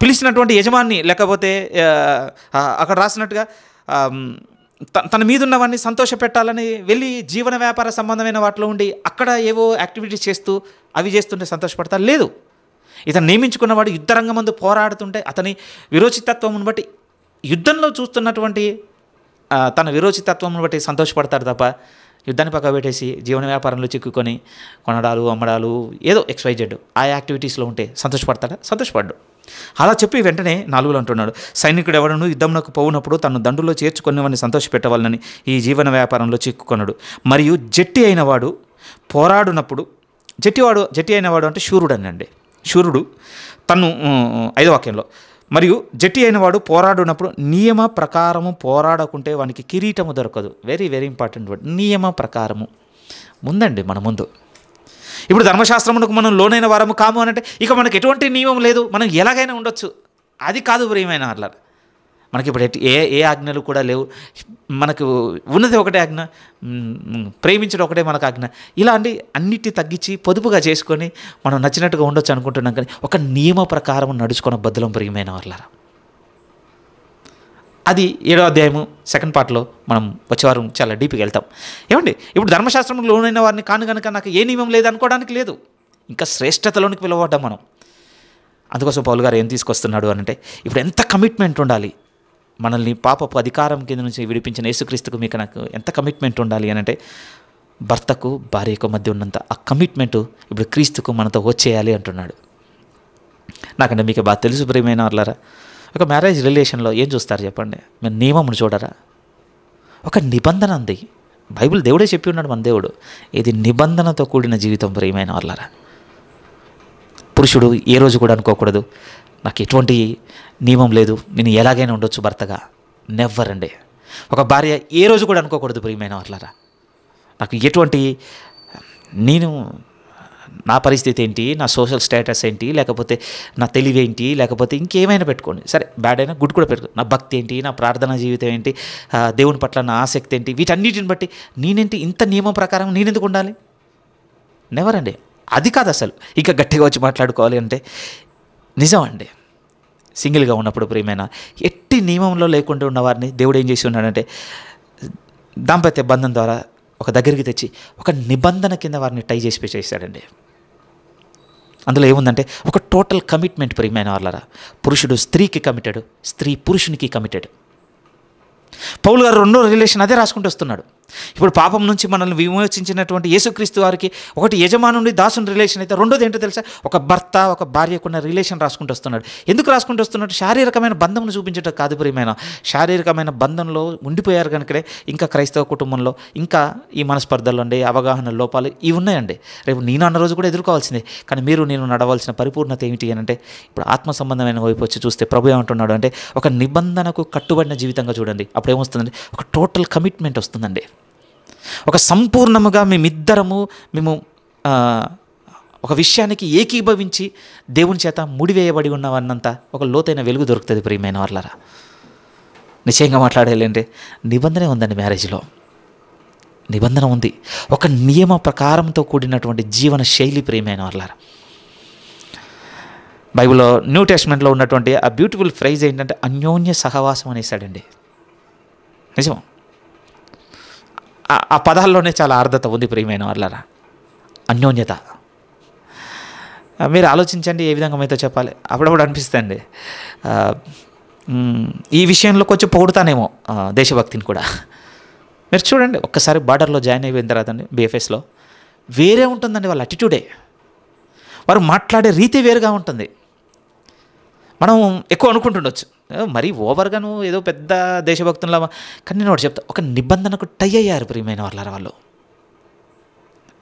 పిలిచినటువంటి యజమాని లేకపోతే అక్కడ రాసినట్టుగా తన మీదున్నవాడిని సంతోషపెట్టాలని వెళ్ళి జీవన వ్యాపార సంబంధమైన వాటిలో ఉండి అక్కడ ఏవో యాక్టివిటీస్ చేస్తుంటే సంతోషపడతారు. లేదు, ఇతను నియమించుకున్నవాడు యుద్ధరంగం ముందు పోరాడుతుంటే అతని విరోచితత్వం బట్టి, యుద్ధంలో చూస్తున్నటువంటి తన విరోచితత్వం బట్టి సంతోషపడతాడు తప్ప యుద్ధాన్ని పక్క పెట్టేసి జీవన వ్యాపారంలో చిక్కుకొని కొనడాలు అమ్మడాలు ఏదో XYZ ఆ యాక్టివిటీస్లో ఉంటే సంతోషపడ్డు. అలా చెప్పి వెంటనే 4లో అంటున్నాడు, సైనికుడు ఎవడను యుద్ధంలోకి పోవునప్పుడు తను దండులో చేర్చుకునేవాడిని సంతోషపెట్టవాలని ఈ జీవన వ్యాపారంలో చిక్కుకొనడు. మరియు జట్టి అయినవాడు పోరాడునప్పుడు, జట్టి అయినవాడు అంటే శూరుడు తను 5వ వాక్యంలో, మరియు జట్టి అయినవాడు పోరాడునప్పుడు నియమ ప్రకారము పోరాడకుంటే వానికి కిరీటము దొరకదు. వెరీ వెరీ ఇంపార్టెంట్ వర్డ్, నియమ ప్రకారము ముందండి మన ముందు. ఇప్పుడు ధర్మశాస్త్రమునకు మనం లోనైన వారము కాము అని అంటే ఇక మనకు ఎటువంటి నియమం లేదు, మనం ఎలాగైనా ఉండొచ్చు. అది కాదు ప్రియమైన అట్లా మనకి ఇప్పుడు ఏ ఆజ్ఞలు కూడా లేవు. మనకు ఉన్నది ఒకటే ఆజ్ఞ, ప్రేమించడం ఒకటే మనకు ఆజ్ఞ. ఇలా అన్నిటి తగ్గించి పొదుపుగా చేసుకొని మనం నచ్చినట్టుగా ఉండొచ్చు అనుకుంటున్నాం. కానీ ఒక నియమ ప్రకారం నడుచుకున్న బద్దలం ప్రియమైన వాళ్ళారా. అది 7వ అధ్యాయము సెకండ్ పార్ట్లో మనం వచ్చే వారం చాలా డీప్గా వెళ్తాం. ఏమండి ఇప్పుడు ధర్మశాస్త్రంలో లోనైన వారిని కాను కనుక నాకు ఏ నియమం లేదు అనుకోవడానికి లేదు. ఇంకా శ్రేష్టతలోనికి పిలవడ్డాం మనం. అందుకోసం పౌలు గారు ఏం తీసుకొస్తున్నాడు అంటే, ఇప్పుడు ఎంత కమిట్మెంట్ ఉండాలి, మనల్ని పాపపు అధికారం కింద నుంచి విడిపించిన యేసుక్రీస్తుకు మీకు నాకు ఎంత కమిట్మెంట్ ఉండాలి అని అంటే, భర్తకు భార్యకు మధ్య ఉన్నంత ఆ కమిట్మెంటు ఇప్పుడు క్రీస్తుకు మనతో వచ్చేయాలి అంటున్నాడు. నాకంటే మీకు బాగా తెలుసు ప్రియమైన వాళ్ళారా, ఒక మ్యారేజ్ రిలేషన్లో ఏం చూస్తారు చెప్పండి? మీరు నియమమును చూడరా? ఒక నిబంధన ఉంది. బైబిల్ దేవుడే చెప్పి ఉన్నాడు, మన దేవుడు. ఇది నిబంధనతో కూడిన జీవితం ప్రియమైన వాళ్ళారా. పురుషుడు ఏ రోజు కూడా అనుకోకూడదు, నాకు ఎటువంటి నియమం లేదు, నేను ఎలాగైనా ఉండొచ్చు భర్తగా. నెవ్వర్ అండి. ఒక భార్య ఏ రోజు కూడా అనుకోకూడదు ప్రియమైన వాళ్ళారా, నాకు ఎటువంటి, నేను నా పరిస్థితి ఏంటి, నా సోషల్ స్టేటస్ ఏంటి, లేకపోతే నా తెలివి ఏంటి, లేకపోతే ఇంకేమైనా పెట్టుకోండి, సరే బ్యాడ్ అయినా గుడ్ కూడా పెట్టుకోండి, నా భక్తి ఏంటి, నా ప్రార్థనా జీవితం ఏంటి, దేవుని పట్ల నా ఆసక్తి ఏంటి, వీటన్నిటిని బట్టి నేనేంటి ఇంత నియమం ప్రకారం నేనెందుకు ఉండాలి? నెవర్ అండి. అది కాదు అసలు. ఇంకా గట్టిగా వచ్చి మాట్లాడుకోవాలి అంటే నిజం అండి. సింగిల్గా ఉన్నప్పుడు ప్రియమైన ఎట్టి నియమంలో లేకుండా ఉన్నవారిని దేవుడు ఏం చేసి ఉన్నాడంటే, దాంపత్య బంధం ద్వారా ఒక దగ్గరికి తెచ్చి ఒక నిబంధన కింద వారిని టై చేసి చేశాడండి. అందులో ఏముందంటే ఒక టోటల్ కమిట్మెంట్ ప్రియమైన వాళ్ళరా. పురుషుడు స్త్రీకి కమిటెడ్, స్త్రీ పురుషునికి కమిటెడ్. పౌలు గారు రెండో రిలేషన్ అదే రాసుకుంటూ వస్తున్నాడు. ఇప్పుడు పాపం నుంచి మనల్ని విమోచించినటువంటి యేసుక్రీస్తు వారికి ఒకటి యజమానుడి దాసుని రిలేషన్ అయితే, రెండోది ఏంటో తెలుసా? ఒక భర్త ఒక భార్యకున్న రిలేషన్ రాసుకుంటూ వస్తున్నాడు. ఎందుకు రాసుకుంటూ వస్తున్నాడు? శారీరకమైన బంధంను చూపించడం కాదు ప్రియమైన, శారీరకమైన బంధంలో ఉండిపోయారు కనుకనే ఇంకా క్రైస్తవ కుటుంబంలో ఇంకా ఈ మనస్పర్ధలు అండి, అవగాహన లోపాలు ఇవి ఉన్నాయండి. రేపు నేను అన్న రోజు కూడా ఎదుర్కోవాల్సిందే. కానీ మీరు నేను నడవాల్సిన పరిపూర్ణత ఏమిటి అని అంటే, ఇప్పుడు ఆత్మ సంబంధమైన వైపు వచ్చి చూస్తే ప్రభు ఏమంటున్నాడు అంటే, ఒక నిబంధనకు కట్టుబడిన జీవితంగా చూడండి. అప్పుడు ఏమొస్తుందండి? ఒక టోటల్ కమిట్మెంట్ వస్తుందండి. ఒక సంపూర్ణముగా మేము ఒక విషయానికి ఏకీభవించి దేవుని చేత ముడివేయబడి ఉన్నవన్నంత ఒక లోతైన వెలుగు దొరుకుతుంది ప్రియమైన వాళ్ళరా. నిశ్చయంగా మాట్లాడాలంటే నిబంధన ఉందండి. మ్యారేజ్లో నిబంధన ఉంది. ఒక నియమ ప్రకారంతో కూడినటువంటి జీవన శైలి ప్రియమైన వాళ్ళరా. బైబిల్లో న్యూ టెస్ట్మెంట్లో ఉన్నటువంటి ఆ బ్యూటిఫుల్ ఫ్రైజ్ ఏంటంటే అన్యోన్య సహవాసం అనేసాడండి. నిజం. ఆ పదాల్లోనే చాలా అర్థత ఉంది ప్రియమైన వాళ్ళరా. అన్యోన్యత. మీరు ఆలోచించండి ఏ విధంగా మీతో చెప్పాలి. అప్పుడప్పుడు అనిపిస్తుంది ఈ విషయంలో కొంచెం పొగుడుతానేమో దేశభక్తిని కూడా. మీరు చూడండి ఒక్కసారి బార్డర్లో జాయిన్ అయిపోయిన తర్వాత అండి, బీఎఫ్ఎస్లో వేరే ఉంటుందండి వాళ్ళ అటిట్యూడే. వారు మాట్లాడే రీతి వేరుగా ఉంటుంది. మనం ఎక్కువ అనుకుంటుండొచ్చు, మరీ ఓవర్గాను ఏదో పెద్ద దేశభక్తుల్లో. కానీ నేను ఒకటి చెప్తా, ఒక నిబంధనకు టై అయ్యారు ప్రియమైన వాళ్ళారా వాళ్ళు.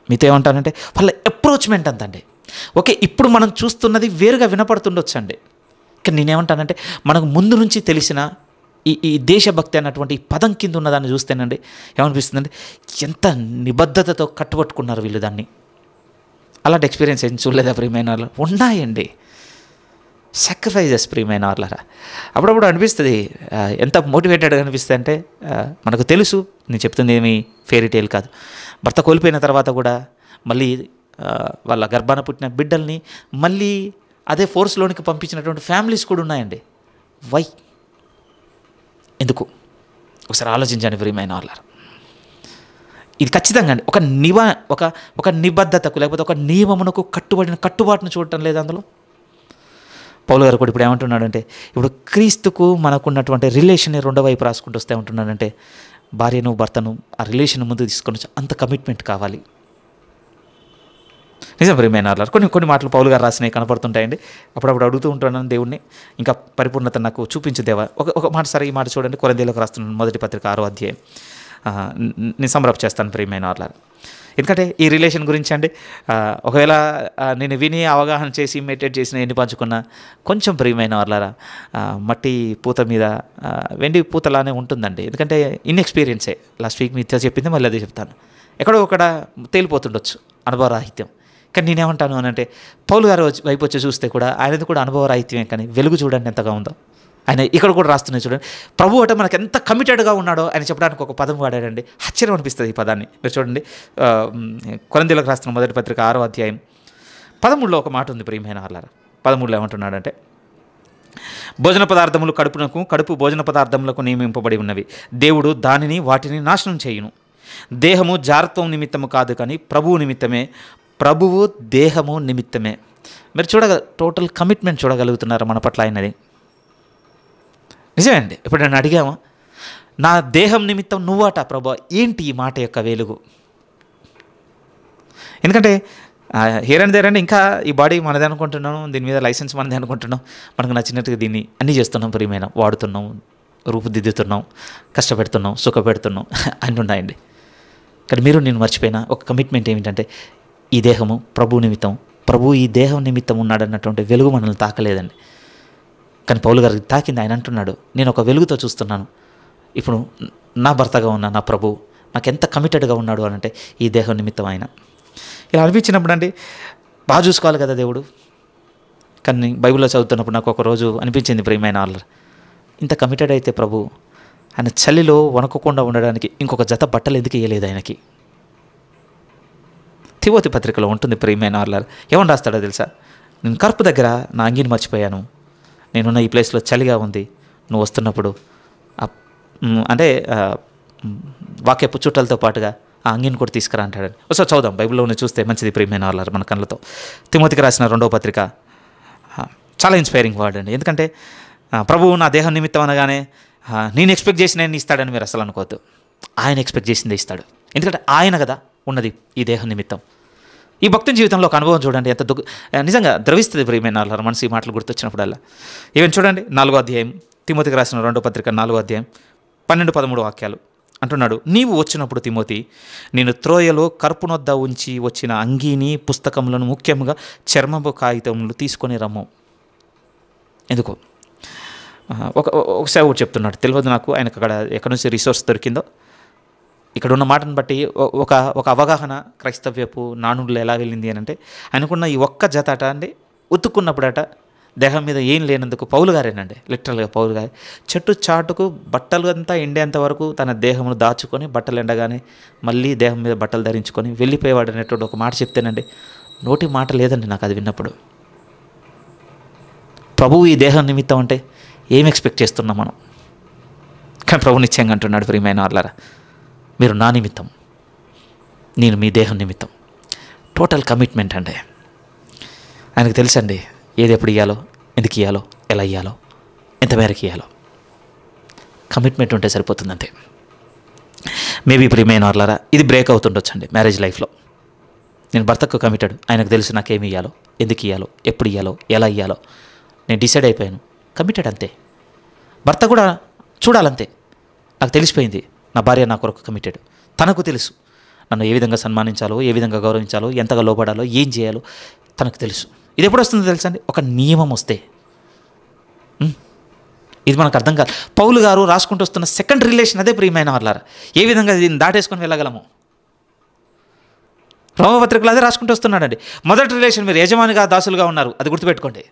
మీతో ఏమంటానంటే వాళ్ళ అప్రోచ్మెంట్ అంతండి. ఓకే, ఇప్పుడు మనం చూస్తున్నది వేరుగా వినపడుతుండొచ్చు అండి. కానీ నేనేమంటానంటే మనకు ముందు నుంచి తెలిసిన ఈ దేశభక్తి అన్నటువంటి ఈ పదం కింద ఉన్నదాన్ని చూస్తేనండి ఏమనిపిస్తుందండి, ఎంత నిబద్ధతతో కట్టుబట్టుకున్నారు వీళ్ళు దాన్ని. అలాంటి ఎక్స్పీరియన్స్ ఏం చూడలేదా ప్రియమైన వాళ్ళు? ఉన్నాయండి. సాక్రిఫైజెస్ ప్రియమైన వాళ్ళరా. అప్పుడప్పుడు అనిపిస్తుంది ఎంత మోటివేటెడ్గా అనిపిస్తుంది అంటే, మనకు తెలుసు నేను చెప్తుంది ఏమి ఫెయిరీ టేల్ కాదు. భర్త కోల్పోయిన తర్వాత కూడా మళ్ళీ వాళ్ళ గర్భాన పుట్టిన బిడ్డల్ని మళ్ళీ అదే ఫోర్స్లోనికి పంపించినటువంటి ఫ్యామిలీస్ కూడా ఉన్నాయండి. వై? ఎందుకు? ఒకసారి ఆలోచించండి ప్రియమైన వాళ్ళరా. ఇది ఖచ్చితంగా అండి ఒక నిబద్ధతకు లేకపోతే ఒక నియమమునకు కట్టుబాటును చూడటం లేదు అందులో. పౌలు గారు కూడా ఇప్పుడు ఏమంటున్నాడంటే, ఇప్పుడు క్రీస్తుకు మనకున్నటువంటి రిలేషన్ని రెండో వైపు రాసుకుంటూ వస్తే ఏమంటున్నాడంటే, భార్యను భర్తను ఆ రిలేషన్ ముందు తీసుకొని అంత కమిట్మెంట్ కావాలి. నిజం ప్రియమైన వాళ్ళారా. కొన్ని మాటలు పౌలు గారు రాసినవి కనపడుతుంటాయండి. అప్పుడప్పుడు అడుగుతూ ఉంటాను దేవుణ్ణి, ఇంకా పరిపూర్ణత నాకు చూపించు దేవా. ఒక మాట సరే, ఈ మాట చూడండి. కొరింథీయులకు రాస్తున్నాను మొదటి పత్రిక 6వ అధ్యాయం. నేను సమ్మరప్ చేస్తాను ప్రియమైన వాళ్ళారా. ఎందుకంటే ఈ రిలేషన్ గురించి అండి ఒకవేళ నేను విని అవగాహన చేసి మెడిటేట్ చేసిన ఎన్ని పంచుకున్నా కొంచెం ప్రియమైన వాళ్ళారా మట్టి పూత మీద వెండి పూతలానే ఉంటుందండి. ఎందుకంటే ఇన్ఎక్స్పీరియన్సే. లాస్ట్ వీక్ మీతో చెప్పింది మళ్ళీ అదే చెప్తాను. ఎక్కడో ఒకడ తేలిపోతుండొచ్చు అనుభవరాహిత్యం. కానీ నేనేమంటాను అని అంటే, పౌలు గారు వైపు వచ్చి చూస్తే కూడా ఆయనది కూడా అనుభవరాహిత్యమే, కానీ వెలుగు చూడండి ఎంతగా ఉందో. ఆయన ఇక్కడ కూడా రాస్తున్నాయి చూడండి. ప్రభు అంటే మనకు ఎంత కమిటెడ్గా ఉన్నాడో ఆయన చెప్పడానికి ఒక పదం వాడాడండి. ఆశ్చర్యం అనిపిస్తుంది ఈ పదాన్ని. మీరు చూడండి, కొరింథీయులకు రాస్తున్న మొదటి పత్రిక 6వ అధ్యాయం 13లో ఒక మాట ఉంది ప్రియమైన వాళ్ళారా. 13లో ఏమంటున్నాడంటే, భోజన పదార్థములు కడుపునకు, కడుపు భోజన పదార్థములకు నియమింపబడి ఉన్నవి. దేవుడు వాటిని నాశనం చేయును. దేహము జారత్వం నిమిత్తము కాదు, కానీ ప్రభువు నిమిత్తమే. ప్రభువు దేహము నిమిత్తమే. మీరు టోటల్ కమిట్మెంట్ చూడగలుగుతున్నారు మన పట్ల ఆయనది. నిజమే అండి. ఇప్పుడు నేను అడిగాము, నా దేహం నిమిత్తం నువ్వాట ప్రభా, ఏంటి ఈ మాట యొక్క వెలుగు? ఎందుకంటే హియర్ అండ్ దేర్ అండి, ఇంకా ఈ బాడీ మనదే అనుకుంటున్నాం, దీని మీద లైసెన్స్ మనదే అనుకుంటున్నాం, మనకు నచ్చినట్టుగా దీన్ని అన్నీ చేస్తున్నాం, ప్రియమైన వాడుతున్నాం, రూపుదిద్దుతున్నాం, కష్టపెడుతున్నాం, సుఖపెడుతున్నాం అన్నీ ఉన్నాయండి. కానీ మీరు నేను మర్చిపోయిన ఒక కమిట్మెంట్ ఏమిటంటే, ఈ దేహము ప్రభు నిమిత్తం, ప్రభు ఈ దేహం నిమిత్తం ఉన్నాడన్నటువంటి వెలుగు మనల్ని తాకలేదండి. కానీ పౌలు గారికి తాకింది. ఆయన అంటున్నాడు, నేను ఒక వెలుగుతో చూస్తున్నాను, ఇప్పుడు నా భర్తగా ఉన్న నా ప్రభు నాకు ఎంత కమిటెడ్గా ఉన్నాడు అని అంటే ఈ దేహం నిమిత్తం ఆయన. ఇలా అనిపించినప్పుడు అండి బాగా చూసుకోవాలి కదా దేవుడు. కానీ బైబిల్లో చదువుతున్నప్పుడు నాకు ఒక రోజు అనిపించింది, ప్రియమైన వాళ్ళు, ఇంత కమిటెడ్ అయితే ప్రభు ఆయన చలిలో వణకకుండా ఉండడానికి ఇంకొక జత బట్టలు ఎందుకు ఇవ్వలేదు ఆయనకి? తిమోతి పత్రికలో ఉంటుంది, ప్రియమైన వాళ్ళు ఏమని రాస్తాడో తెలుసా? నేను కర్పు దగ్గర నా అంగీని మర్చిపోయాను, నేనున్న ఈ ప్లేస్లో చలిగా ఉంది, నువ్వు వస్తున్నప్పుడు అంటే వాక్యపు చుట్టలతో పాటుగా ఆ అంగీని కూడా తీసుకురా అంటాడని. ఒకసారి చదువుదాం, బైబిల్లో చూస్తే మంచిది, ప్రియమైన వాళ్ళు మన కళ్ళతో. తిమోతికి రాసిన 2వ పత్రిక చాలా ఇన్స్పైరింగ్ వర్డ్ అండి. ఎందుకంటే ప్రభువు నా దేహం నిమిత్తం అనగానే నేను ఎక్స్పెక్ట్ చేసిన నేను ఇస్తాడని మీరు అసలు అనుకోవద్దు. ఆయన ఎక్స్పెక్ట్ చేసిందే ఇస్తాడు. ఎందుకంటే ఆయన కదా ఉన్నది ఈ దేహం నిమిత్తం. ఈ భక్తుని జీవితంలో ఒక అనుభవం చూడండి, ఎంత నిజంగా ద్రవిస్తుంది, ప్రియమైన వాళ్ళ మనసు ఈ మాటలు గుర్తొచ్చినప్పుడల్లా. ఈవెన్ చూడండి 4వ అధ్యాయం, తిమోతికి రాసిన 2వ పత్రిక 4వ అధ్యాయం 12-13 వాక్యాలు అంటున్నాడు, నీవు వచ్చినప్పుడు తిమోతి, నేను త్రోయలో కర్పునొద్ద ఉంచి వచ్చిన అంగీని, పుస్తకములను, ముఖ్యంగా చర్మపు కాగితములు తీసుకొని రమ్ము. ఎందుకో ఒకసారి ఒకటి చెప్తున్నాడు, తెలియదు నాకు ఆయనకు అక్కడ ఎక్కడి నుంచి రిసోర్స్ దొరికిందో. ఇక్కడ ఉన్న మాటను బట్టి ఒక అవగాహన క్రైస్తవ్యపు నానుడులో ఎలా వెళ్ళింది అని అంటే, ఆయనకున్న ఈ ఒక్క జత అట అండి ఉతుక్కున్నప్పుడట దేహం మీద ఏం లేనందుకు పౌలు గారేనండి, లిటరల్గా పౌలు గారు చెట్టు చాటుకు బట్టలు అంతా ఎండేంత వరకు తన దేహమును దాచుకొని, బట్టలు ఎండగానే మళ్ళీ దేహం మీద బట్టలు ధరించుకొని వెళ్ళిపోయేవాడు అనేటువంటి ఒక మాట చెప్తేనండి నోటి మాట లేదండి నాకు అది విన్నప్పుడు. ప్రభువు ఈ దేహం నిమిత్తం అంటే ఏం ఎక్స్పెక్ట్ చేస్తున్నాం మనం? కానీ ప్రభు నిశ్చయంగా అంటున్నాడు, ప్రియమైన వాళ్ళారా, మీరు నా నిమిత్తం, నేను మీ దేహం నిమిత్తం. టోటల్ కమిట్మెంట్ అండి. ఆయనకు తెలుసండి ఏది ఎప్పుడు ఇవ్వాలో, ఎందుకు ఇవ్వాలో, ఎలా ఇవ్వాలో, ఎంత మేరకు ఇవ్వాలో. కమిట్మెంట్ ఉంటే సరిపోతుంది అంతే. మేబీ ప్రియమైన వాళ్ళారా ఇది బ్రేక్ అవుతుండొచ్చండి మ్యారేజ్ లైఫ్లో. నేను భర్తకు కమిటెడ్, ఆయనకు తెలుసు నాకేమి ఇవ్వాలో, ఎందుకు ఇవ్వాలో, ఎప్పుడు ఇవ్వాలో, ఎలా ఇవ్వాలో. నేను డిసైడ్ అయిపోయాను, కమిటెడ్ అంతే. భర్త కూడా చూడాలంతే. నాకు తెలిసిపోయింది నా భార్య నా కొరకు కమిటెడ్. తనకు తెలుసు నన్ను ఏ విధంగా సన్మానించాలో, ఏ విధంగా గౌరవించాలో, ఎంతగా లోపడాలో, ఏం చేయాలో తనకు తెలుసు. ఇది ఎప్పుడు వస్తుందో తెలుసా అండి? ఒక నియమం వస్తే. ఇది మనకు అర్థం కాదు. పౌలు గారు రాసుకుంటూ వస్తున్న సెకండ్ రిలేషన్ అదే, ప్రియమైన వాళ్ళారా. ఏ విధంగా దీన్ని దాటేసుకొని వెళ్ళగలము? రోమపత్రికలు అదే రాసుకుంటూ వస్తున్నాడండి. మొదటి రిలేషన్ మీరు యజమానిగా దాసులుగా ఉన్నారు, అది గుర్తుపెట్టుకోండి.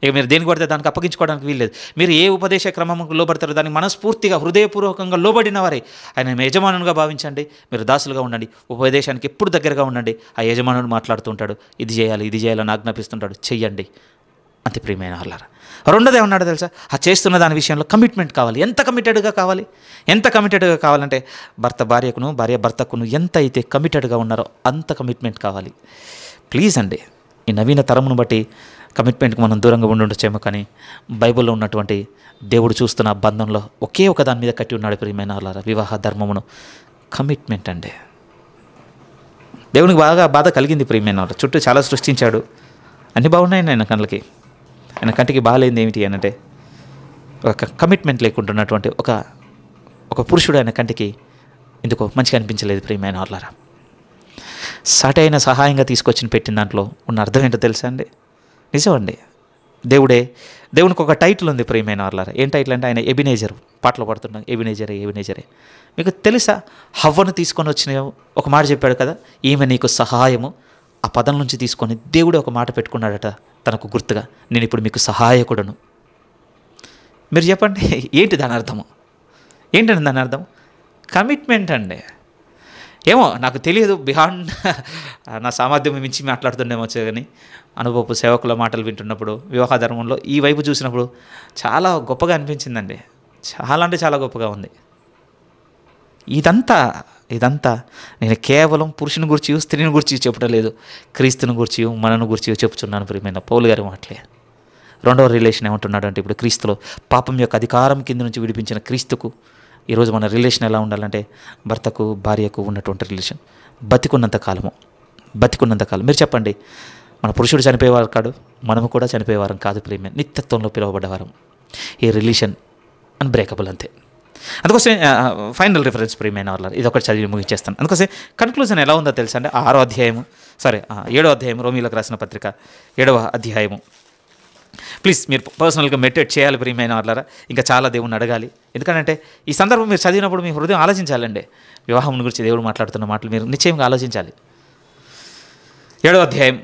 ఇక మీరు దేనికి పడితే దానికి అప్పగించుకోవడానికి వీల్లేదు. మీరు ఏ ఉపదేశ క్రమంకు లోబడతారో దానికి మనస్ఫూర్తిగా హృదయపూర్వకంగా లోబడిన వారే ఆయన యజమానునిగా భావించండి. మీరు దాసులుగా ఉండండి, ఉపదేశానికి ఎప్పుడు దగ్గరగా ఉండండి. ఆ యజమానుడు మాట్లాడుతుంటాడు, ఇది చేయాలి, ఇది చేయాలని ఆజ్ఞాపిస్తుంటాడు, చెయ్యండి. అంతే, ప్రియమైన వాళ్ళారా. రెండోది ఏమన్నాడు తెలుసా? ఆ చేస్తున్న దాని విషయంలో కమిట్మెంట్ కావాలి. ఎంత కమిటెడ్గా కావాలి? ఎంత కమిటెడ్గా కావాలంటే భర్త భార్యకును, భార్య భర్తకును ఎంత అయితే కమిటెడ్గా ఉన్నారో అంత కమిట్మెంట్ కావాలి. ప్లీజ్ అండి, ఈ నవీన తరమును బట్టి కమిట్మెంట్కి మనం దూరంగా ఉండుండొచ్చేమో, కానీ బైబిల్లో ఉన్నటువంటి దేవుడు చూస్తున్న బంధంలో ఒకే ఒక దాని మీద కట్టి ఉన్నాడు, ప్రియమైన వాళ్ళారా, వివాహ ధర్మమును. కమిట్మెంట్ అండి. దేవునికి బాగా బాధ కలిగింది, ప్రియమైన వాళ్ళు. చుట్టూ చాలా సృష్టించాడు, అన్నీ బాగున్నాయి ఆయన కళ్ళకి. ఆయన కంటికి బాగాలేంది ఏమిటి అని అంటే ఒక కమిట్మెంట్ లేకుంటున్నటువంటి ఒక పురుషుడు ఆయన కంటికి ఎందుకో మంచిగా అనిపించలేదు, ప్రియమైన వాళ్ళారా. సాటైన సహాయంగా తీసుకొచ్చి పెట్టిన దాంట్లో ఉన్న అర్థం ఏంటో తెలుసా అండి? నిజమండి. దేవునికి ఒక టైటిల్ ఉంది, ప్రియమైన వాళ్ళారా. ఏం టైటిల్ అంటే ఆయన ఎబినేజరు. పాటలు పాడుతున్నాం, ఎబినేజరే. మీకు తెలుసా, హవ్వను తీసుకొని వచ్చిన ఒక మాట చెప్పాడు కదా, ఈమె నీకు సహాయము. ఆ పదం నుంచి తీసుకొని దేవుడే ఒక మాట పెట్టుకున్నాడట తనకు గుర్తుగా, నేను ఇప్పుడు మీకు సహాయకుడను. మీరు చెప్పండి, ఏంటి దాని అర్థము? ఏంటండి దాని అర్థం? కమిట్మెంట్ అండి. ఏమో నాకు తెలియదు, బిహాండ్ నా సామర్థ్యం మించి మాట్లాడుతుండేమో కానీ అనుభవపు సేవకుల మాటలు వింటున్నప్పుడు, వివాహ ధర్మంలో ఈ వైపు చూసినప్పుడు చాలా గొప్పగా అనిపించిందండి. చాలా అంటే చాలా గొప్పగా ఉంది. ఇదంతా నేను కేవలం పురుషుని గురించి స్త్రీని గురించి చెప్పడం లేదు, క్రీస్తుని గురించి మనను గురించి చెప్తున్నాను ప్రియమైన పౌలు గారి మాటలే. రెండవ రిలేషన్ ఏమంటున్నాడు అంటే, ఇప్పుడు క్రీస్తులో పాపం యొక్క అధికారం కింద నుంచి విడిపించిన క్రీస్తుకు ఈరోజు మన రిలేషన్ ఎలా ఉండాలంటే, భర్తకు భార్యకు ఉన్నటువంటి రిలేషన్ బతికున్నంత కాలం. మీరు చెప్పండి, మన పురుషుడు చనిపోయేవారు కాదు, మనము కూడా చనిపోయేవారం కాదు ప్రియమైన, నిత్యత్వంలో పిలువబడ్డవారం. ఈ రిలేషన్ అన్బ్రేకబుల్ అంతే. అందుకోసం ఫైనల్ రిఫరెన్స్ ప్రియమైన వాళ్ళ ఇది ఒకటి చదివి ముగించేస్తాను. అందుకోసం కన్క్లూజన్ ఎలా ఉందో తెలుసా అంటే, 7వ అధ్యాయం రోమీలకు రాసిన పత్రిక 7వ అధ్యాయము. ప్లీజ్ మీరు పర్సనల్గా మెడిటేట్ చేయాలి ప్రియమైన వాళ్ళారా, ఇంకా చాలా దేవుణ్ణి అడగాలి. ఎందుకంటే ఈ సందర్భం మీరు చదివినప్పుడు మీ హృదయం ఆలోచించాలండి. వివాహం గురించి దేవుడు మాట్లాడుతున్న మాటలు మీరు నిశ్చయంగా ఆలోచించాలి. 7వ అధ్యాయం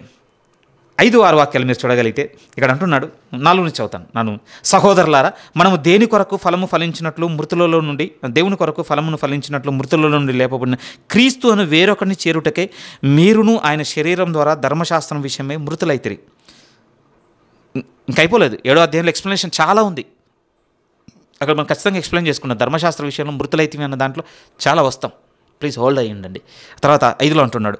5-6 వాక్యాలు మీరు చూడగలిగితే ఇక్కడ అంటున్నాడు, 4 నుంచి చదువుతాను. నన్ను సహోదరులారా, మనము దేని కొరకు ఫలము ఫలించినట్లు మృతులలో నుండి, దేవుని కొరకు ఫలమును ఫలించినట్లు మృతులలో నుండి లేపబడిన క్రీస్తు అను వేరొకరిని చేరుటకే మీరును ఆయన శరీరం ద్వారా ధర్మశాస్త్రం విషయమై మృతులైతిరి. ఇంకా అయిపోలేదు, 7వ అధ్యాయంలో ఎక్స్ప్లెనేషన్ చాలా ఉంది. అక్కడ మనం ఖచ్చితంగా ఎక్స్ప్లెయిన్ చేసుకున్నాం. ధర్మశాస్త్ర విషయంలో మృతులైతివి అన్న దాంట్లో చాలా వస్తాం. ప్లీజ్ హోల్డ్ అయ్యి ఉండండి. తర్వాత 5లో అంటున్నాడు,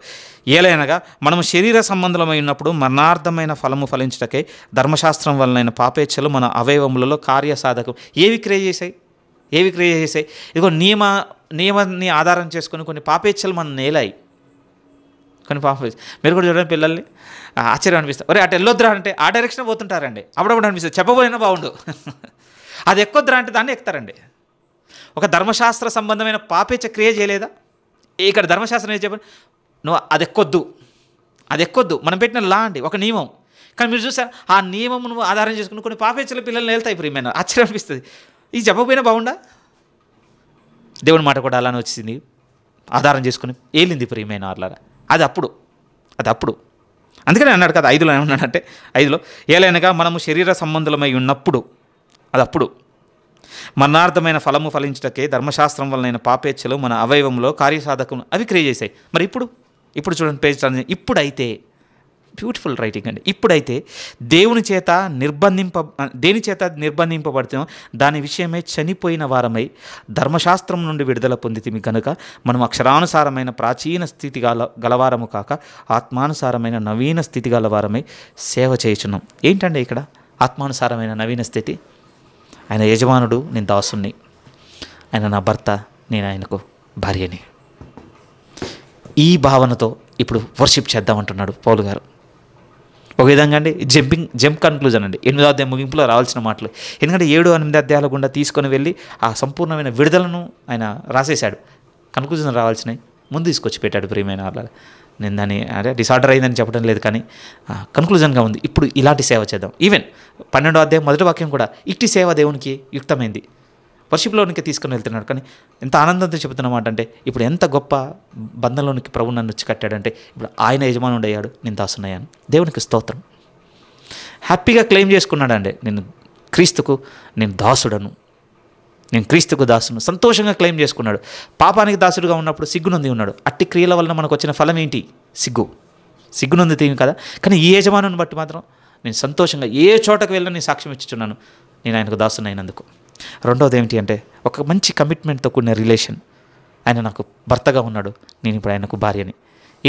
ఏలైనగా మనము శరీర సంబంధమై ఉన్నప్పుడు మరణార్థమైన ఫలము ఫలించటకే ధర్మశాస్త్రం వలనైన పాపేచ్ఛలు మన అవయవములలో కార్యసాధకం ఏవి క్రియ చేశాయి. ఇదిగో నియమాన్ని ఆధారం చేసుకొని కొన్ని పాపేచ్ఛలు మన నేలాయి. కొన్ని మీరు కూడా చూడండి, పిల్లల్ని ఆశ్చర్యం అనిపిస్తారు. ఒరే అటు వెళ్ళొద్దురా అంటే ఆ డైరెక్షన్ పోతుంటారండి. అప్పుడప్పుడు అనిపిస్తుంది చెప్పబోయినా బాగుండు, అది ఎక్కొద్దురా అంటే దాన్ని ఎక్కుతారండి. ఒక ధర్మశాస్త్ర సంబంధమైన పాపేచ్ఛ క్రియ చేయలేదా? ఇక్కడ ధర్మశాస్త్రం ఏం చెప్పండి, నువ్వు అది ఎక్కొద్దు, మనం పెట్టిన లా అండి, ఒక నియమం. కానీ మీరు చూసారు, ఆ నియమం నువ్వు ఆధారం చేసుకుని కొన్ని పాపేచ్ఛల పిల్లల్ని వెళ్తాయి ప్రియమైన. ఆశ్చర్యం అనిపిస్తుంది, ఇది చెప్పకపోయినా బాగుండా. దేవుని మాట కూడా అలానే వచ్చింది, ఆధారం చేసుకుని ఏలింది ప్రియమైన వాళ్ళారా. అది అప్పుడు అందుకని అన్నాడు కదా 5లో ఏమన్నాడంటే, 5లో ఏలైనగా మనము శరీర సంబంధులమై ఉన్నప్పుడు, అదప్పుడు మరణార్థమైన ఫలము ఫలించటకే ధర్మశాస్త్రం వలనైన పాపేచ్ఛలు మన అవయవంలో కార్యసాధకం అవి క్రియ చేశాయి. మరి ఇప్పుడు చూడండి పేజ్, ఇప్పుడైతే బ్యూటిఫుల్ రైటింగ్ అండి. ఇప్పుడైతే దేని చేత నిర్బంధింపబడితే దాని విషయమై చనిపోయిన వారమై ధర్మశాస్త్రం నుండి విడుదల పొందితిమి కనుక మనం అక్షరానుసారమైన ప్రాచీన స్థితి గలవారము కాక ఆత్మానుసారమైన నవీన స్థితి గలవారమై సేవ చేయుచున్నాం. ఏంటండి ఇక్కడ ఆత్మానుసారమైన నవీన స్థితి? ఆయన యజమానుడు, నేను దాసుని, ఆయన నా భర్త, నేను ఆయనకు భార్యని. ఈ భావనతో ఇప్పుడు వర్షిప్ చేద్దామంటున్నాడు పౌలు గారు. ఒక విధంగా అండి జంప్ కన్క్లూజన్ అండి. 8వ అధ్యాయం ముగింపులో రావాల్సిన మాటలు. ఎందుకంటే 7-8 అధ్యాయాల గుండా తీసుకొని వెళ్ళి ఆ సంపూర్ణమైన విడుదలను ఆయన రాసేశాడు. కన్క్లూజన్ రావాల్సినవి ముందు తీసుకొచ్చి పెట్టాడు ప్రియమైన వాళ్ళ. నేను దాన్ని డిసార్డర్ అయిందని చెప్పడం లేదు, కానీ కన్క్లూజన్గా ఉంది. ఇప్పుడు ఇలాంటి సేవ చేద్దాం. ఈవెన్ 12వ అధ్యాయం 1వ వాక్యం కూడా ఇట్టి సేవ దేవునికి యుక్తమైంది, వర్షిప్లోనికి తీసుకుని వెళ్తున్నాడు. కానీ ఎంత ఆనందంతో చెబుతున్నమాట అంటే, ఇప్పుడు ఎంత గొప్ప బంధంలోనికి ప్రభు నన్ను వచ్చి కట్టాడంటే, ఇప్పుడు ఆయన యజమానుడు అయ్యాడు, నేను దాసునయ్యాను. దేవునికి స్తోత్రం. హ్యాపీగా క్లెయిమ్ చేసుకున్నాడండి, నేను క్రీస్తుకు నేను దాసుడను, నేను క్రీస్తుకు దాసును. సంతోషంగా క్లెయిమ్ చేసుకున్నాడు. పాపానికి దాసుడుగా ఉన్నప్పుడు సిగ్గునొంది ఉన్నాడు. అట్టి క్రియల వలన మనకు వచ్చిన ఫలం ఏంటి? సిగ్గునొంది తీయం కదా. కానీ ఈ యజమానుని బట్టి మాత్రం నేను సంతోషంగా ఏ చోటకు వెళ్ళినా నేను సాక్ష్యం ఇచ్చుచున్నాను, నేను ఆయనకు దాసునైనందుకు. రెండవది ఏమిటి అంటే, ఒక మంచి కమిట్మెంట్తో కూడిన రిలేషన్. ఆయన నాకు భర్తగా ఉన్నాడు, నేను ఇప్పుడు ఆయనకు భార్యని.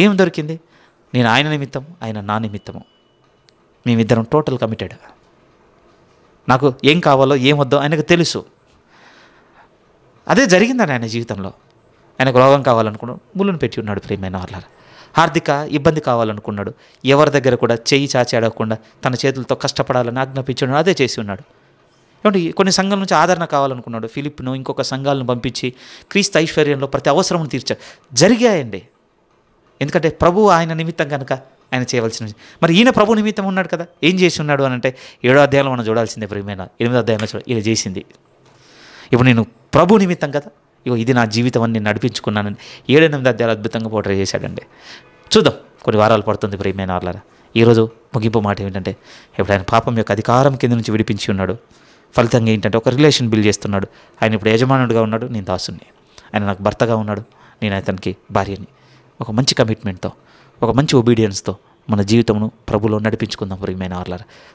ఏం దొరికింది? నేను ఆయన నిమిత్తం, ఆయన నా నిమిత్తము, మేమిద్దరం టోటల్ కమిటెడ్. నాకు ఏం కావాలో ఏం వద్దో ఆయనకు తెలుసు. అదే జరిగిందని ఆయన జీవితంలో. ఆయనకు రోగం కావాలనుకున్నాడు, ముళ్ళును పెట్టి ఉన్నాడు ప్రియమైన వాళ్ళ. ఆర్థిక ఇబ్బంది కావాలనుకున్నాడు, ఎవరి దగ్గర కూడా చెయ్యి చాచి అడగకుండా తన చేతులతో కష్టపడాలని ఆజ్ఞాపించాడు, అదే చేసి ఉన్నాడు. ఏమంటే కొన్ని సంఘాల నుంచి ఆదరణ కావాలనుకున్నాడు, ఫిలిప్ను ఇంకొక సంఘాలను పంపించి క్రీస్తు ఐశ్వర్యంలో ప్రతి అవసరం తీర్చాడు. జరిగాయండి. ఎందుకంటే ప్రభు ఆయన నిమిత్తం కనుక ఆయన చేయవలసిన. మరి ఈయన ప్రభు నిమిత్తం ఉన్నాడు కదా, ఏం చేసి ఉన్నాడు అని అంటే 7వ అధ్యాయంలో మనం చూడాల్సిందే ప్రియమైన. 8వ అధ్యాయంలో ఇలా చేసింది. ఇప్పుడు నేను ప్రభు నిమిత్తం కదా, ఇగో ఇది నా జీవితం అని నేను నడిపించుకున్నానని 7-8 అధ్యాయాలు అద్భుతంగా పోర్ట్రే చేశాడండి. చూద్దాం, కొన్ని వారాలు పడుతుంది ప్రియమైన వాళ్ళారా. ఈరోజు ముగింపు మాట ఏమిటంటే, ఇప్పుడు ఆయన పాపం యొక్క అధికారం కింద నుంచి విడిపించి ఉన్నాడు. ఫలితంగా ఏంటంటే ఒక రిలేషన్ బిల్డ్ చేస్తున్నాడు. ఆయన ఇప్పుడు యజమానుడిగా ఉన్నాడు, నేను దాసుని. ఆయన నాకు భర్తగా ఉన్నాడు, నేను అతనికి భార్యని. ఒక మంచి కమిట్మెంట్తో, ఒక మంచి ఒబీడియన్స్తో మన జీవితమును ప్రభులో నడిపించుకుందాం ప్రియమైన వాళ్ళారా.